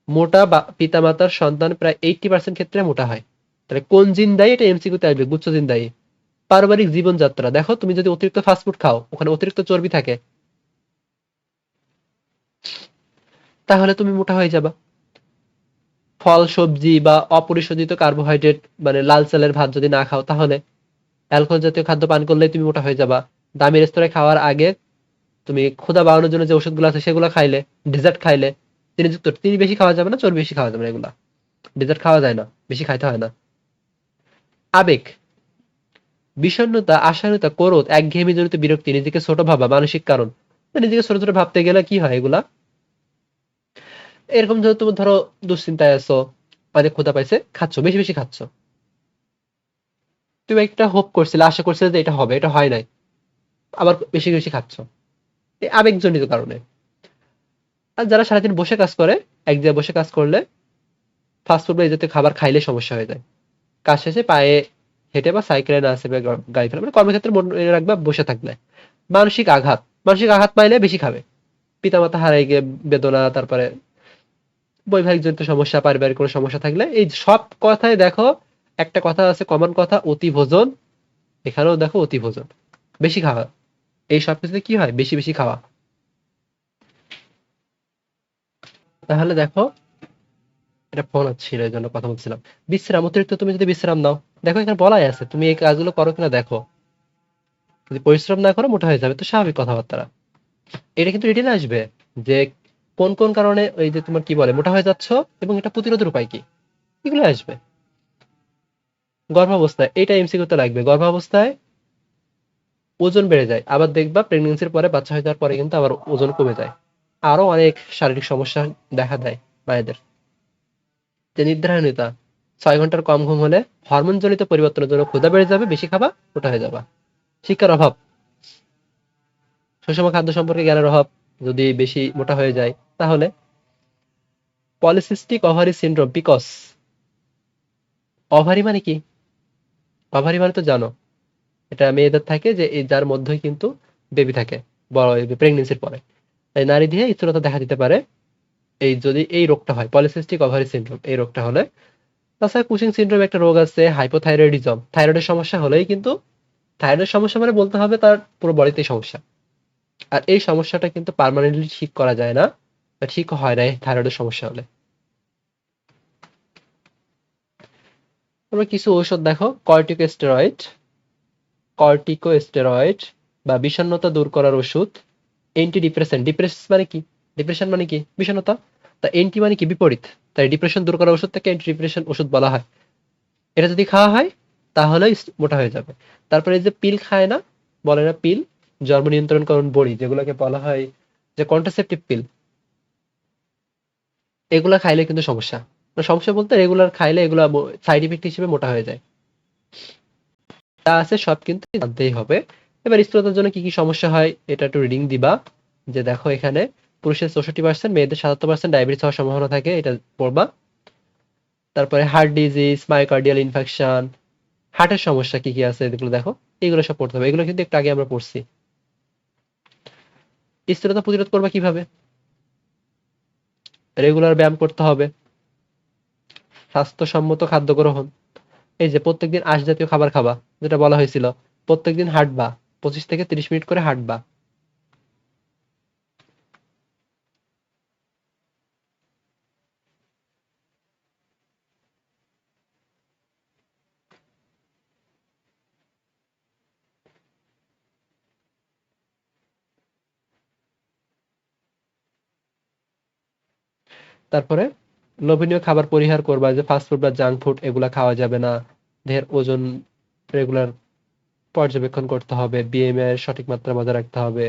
Speaker 1: মোটা বা পিতামাতার সন্তান প্রায় 80% ক্ষেত্রে মোটা হয়। তাহলে কোন জিন দায়ী? এটা এমসিকিউতে আসবে। গুচ্ছজিন দায়ী। পারিবারিক জীবনযাত্রা। দেখো তুমি যদি অতিরিক্ত ফাস্টফুড খাও, ওখানে অতিরিক্ত চর্বি থাকে, তাহলে তুমি মোটা হয়ে যাবা। ফল, সবজি বা অপরিশোধিত কার্বোহাইড্রেট মানে লাল চালের ভাত যদি না খাও, তাহলে অ্যালকোহল জাতীয় খাদ্য পান করলেই তুমি মোটা হয়ে যাবা। দামি রেস্তোরাঁয় খাওয়ার আগে তুমি ক্ষুধা বাড়ানোর জন্য যে ওষুধগুলো আছে সেগুলো খাইলে, ডেজার্ট খাইলে, চিনি বেশি খাওয়া যাবে না, চর্বি বেশি খাওয়া যাবে না এগুলা। ডেজার্ট খাওয়া যায় না, বেশি খাইতে হয় না। আবেগ, বিষণ্ণতা, আশাহীনতা, ক্রোধ, একঘেয়েমিজনিত বিরক্তি, নিজেকে ছোট ভাবা, মানসিক কারণ। নিজেকে ছোট ছোট ভাবতে গেলে কি হয় এগুলা? এরকম তুমি ধরো দুশ্চিন্তায় আছো, অনেক ক্ষুধা পাইছে, খাচ্ছ, বেশি বেশি খাচ্ছ। তুমি একটা হোপ করছিলে, আশা করছিলে যে এটা হবে, এটা হয় নাই, আবার বেশি বেশি খাচ্ছ। এই আবেগজনিত কারণে। আর যারা সারাদিন বসে কাজ করে, এক জায়গায় বসে কাজ করলে ফাস্টফুড বা এই জাতীয় খাবার খাইলে সমস্যা হয়ে যায়। কাজ শেষে পায়ে হেঁটে বা সাইকেলে না আসে বা গাড়ি ফেলে, মানে কর্মক্ষেত্রে মনে রাখবা বসে থাকলে। মানসিক আঘাত, মানসিক আঘাত পাইলে বেশি খাবে। পিতামাতা হারাই গিয়ে বেদনা, তারপরে বৈবাহিক জনিত সমস্যা, পারিবারিক কোনো সমস্যা থাকলে, এই সব কথায় দেখো একটা কথা আছে, কমন কথা, অতি ভোজন। এখানেও দেখো অতি ভোজন, বেশি খাওয়া। এই সব কিছুতে কি হয়? বেশি বেশি খাওয়া। তাহলে দেখো, এটা ফোন হচ্ছিল এই জন্য কথা বলছিলাম। বিশ্রাম, অতিরিক্ত তুমি যদি বিশ্রাম নাও, দেখো এখানে বলাই আছে তুমি এই কাজগুলো করো কিনা দেখো। যদি পরিশ্রম না করো মোটা হয়ে যাবে, তো স্বাভাবিক কথাবার্তা। এটা কিন্তু রিটেনে আসবে যে কোন কোন কারণে ওই যে তোমার কি বলে মোটা হয়ে যাচ্ছ, এবং এটা প্রতিরোধের উপায় কি, এগুলো আসবে। গর্ভাবস্থায়, এটা এমসিকিউতে লাগবে। গর্ভাবস্থায় ওজন বেড়ে যায়, আবার দেখবা প্রেগন্যান্সির পরে, বাচ্চা হয়ে যাওয়ার পরে কিন্তু আবার ওজন কমে যায়। আরো অনেক শারীরিক সমস্যা দেখা দেয় মায়েদের। যে নিদ্রাহীনতা, 6 ঘন্টার কম ঘুম হলে হরমোন জনিত পরিবর্তনের জন্য ক্ষুধা বেড়ে যাবে, বেশি খাবা, মোটা হয়ে যাবা। শিক্ষার অভাব, সুষম খাদ্য সম্পর্কে জ্ঞানের অভাব, যদি বেশি মোটা হয়ে যায় তাহলে। Polycystic ovary syndrome, peaks. Ovary মানে কি? ওভারি মানে তো জানো, এটা মেয়েদের থাকে যে এই যার মধ্যেই কিন্তু বেবি থাকে, বড় প্রেগনেন্সির পরে। তাই নারী দিয়ে স্থূলতা দেখা দিতে পারে এই যদি এই রোগটা হয়, পলিসিস্টিক ওভারি সিনড্রোম, এই রোগটা হলে। তাছাড়া কুশিং সিনড্রোম একটা রোগ আছে, হাইপোথাইরয়েডিজম, থাইরয়েডের সমস্যা হলেই কিন্তু, থাইরয়েডের সমস্যা মানে বলতে হবে তার পুরো বডিতেই সমস্যা। আর এই সমস্যাটা কিন্তু পার্মানেন্টলি ঠিক করা যায় না, বা ঠিক হয় না এই থাইরয়েডের সমস্যা হলে। তোমরা কিছু ঔষধ দেখো, কর্টিকোস্টেরয়েড, কর্টিকোস্টেরয়েড বা বিষণ্ণতা দূর করার ওষুধ। এন্টি ডিপ্রেশন, ডিপ্রেস মানে কি? ডিপ্রেশন মানে কি? বিষণ্ণতা। তা এন্টি মানে কি? বিপরীত। তাই ডিপ্রেশন দূর করার ওষুধটাকে এন্টি ডিপ্রেশন ওষুধ বলা হয়। এটা যদি খাওয়া হয় তাহলে মোটা হয়ে যাবে। তারপরে এই যে পিল খায় না, বলে না পিল, জন্ম নিয়ন্ত্রণকরণ বড়ি, যেগুলোকে বলা হয় যে কন্ট্রাসেপটিভ পিল, এগুলা খাইলে কিন্তু সমস্যা। মানে সমস্যা বলতে রেগুলার খাইলে এগুলা সাইড ইফেক্ট হিসেবে মোটা হয়ে যায়। যা আছে সব কিন্তু জানতেই হবে। এবার স্থূলতার জন্য কি কি সমস্যা হয় এটা একটু রিডিং দিবা। যে দেখো এখানে পুরুষের 64%, মেয়েদের 77% ডায়াবেটিস হওয়ার সম্ভাবনা থাকে, এটা পড়বা। তারপরে হার্ট ডিজিজ, মায়োকার্ডিয়াল ইনফেকশন, হার্টের সমস্যা কি কি আছে এগুলো দেখো। এগুলো সব পড়তে হবে, এগুলো কিন্তু একটু আগে আমরা পড়ছি। স্থূলতা প্রতিরোধ করবা কিভাবে? রেগুলার ব্যায়াম করতে হবে, স্বাস্থ্যসম্মত খাদ্য গ্রহণ, এই যে প্রত্যেকদিন আঁশ জাতীয় খাবার খাবা, যেটা বলা হয়েছিল, প্রত্যেকদিন হাঁটবা, 25 থেকে 30 মিনিট করে হাঁটবা। তারপরে লোভনীয় খাবার পরিহার করবা, যে ফাস্ট ফুড বা জাঙ্ক ফুড এগুলা খাওয়া যাবে না। দেহের ওজন রেগুলার পর্যবেক্ষণ করতে হবে, বিএমআই এর সঠিক মাত্রা বজায় রাখতে হবে।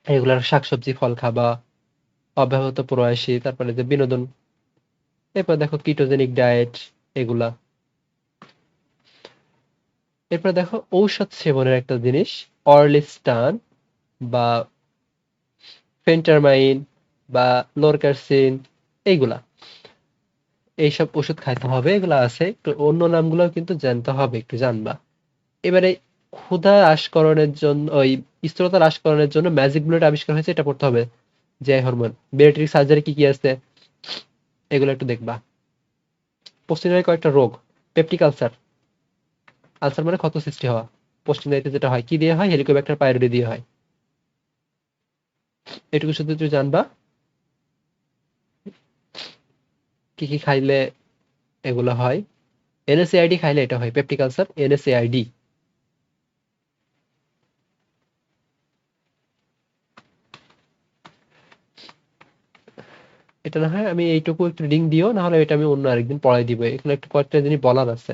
Speaker 1: রেগুলার শাকসবজি ফল খাবা, অব্যাহত প্রয়াসী, তারপরে যে বিনোদন, এরপর দেখো কিটোজেনিক ডায়েট, এগুলা। এরপর দেখো ঔষধ সেবনের একটা জিনিস, অর্লিস্টান বা ফেন্টারমাইন বা লোরকাসিন, এইগুলা। এইসব ওষুধ খাইতে হবে, এগুলা আছে, একটু অন্য নামগুলো কিন্তু জানতে হবে, একটু জানবা। এবারে ক্ষুধা হ্রাসকরণের জন্য, ওই স্থূলতা হ্রাসকরণের জন্য ম্যাজিক বুলেট আবিষ্কার হয়েছে, এটা পড়তে হবে। যে হরমোন, বেরিয়াট্রিক সার্জারি কি কি আছে, এগুলো একটু দেখবা। পশ্চিমের কয়েকটা রোগ, পেপটিক আলসার, আলসার মানে ক্ষত সৃষ্টি হওয়া, পশ্চিমে যেটা হয় কি দিয়ে হয়, হেলিকোব্যাক্টার পাইরোডি দিয়ে হয়। এটুকু শুধু তুই জানবা, কি কি খাইলে এগুলো হয়। এনএসএআইডি খাইলে এটা হয়, পেপটিক আলসার, এনএসএআইডি। এটা না হয় আমি এইটুকু একটু রিডিং দিও, না হলে এটা আমি অন্য আরেকদিন পড়াই দিব, এখানে একটু কয়েকটা জিনিস বলার আছে।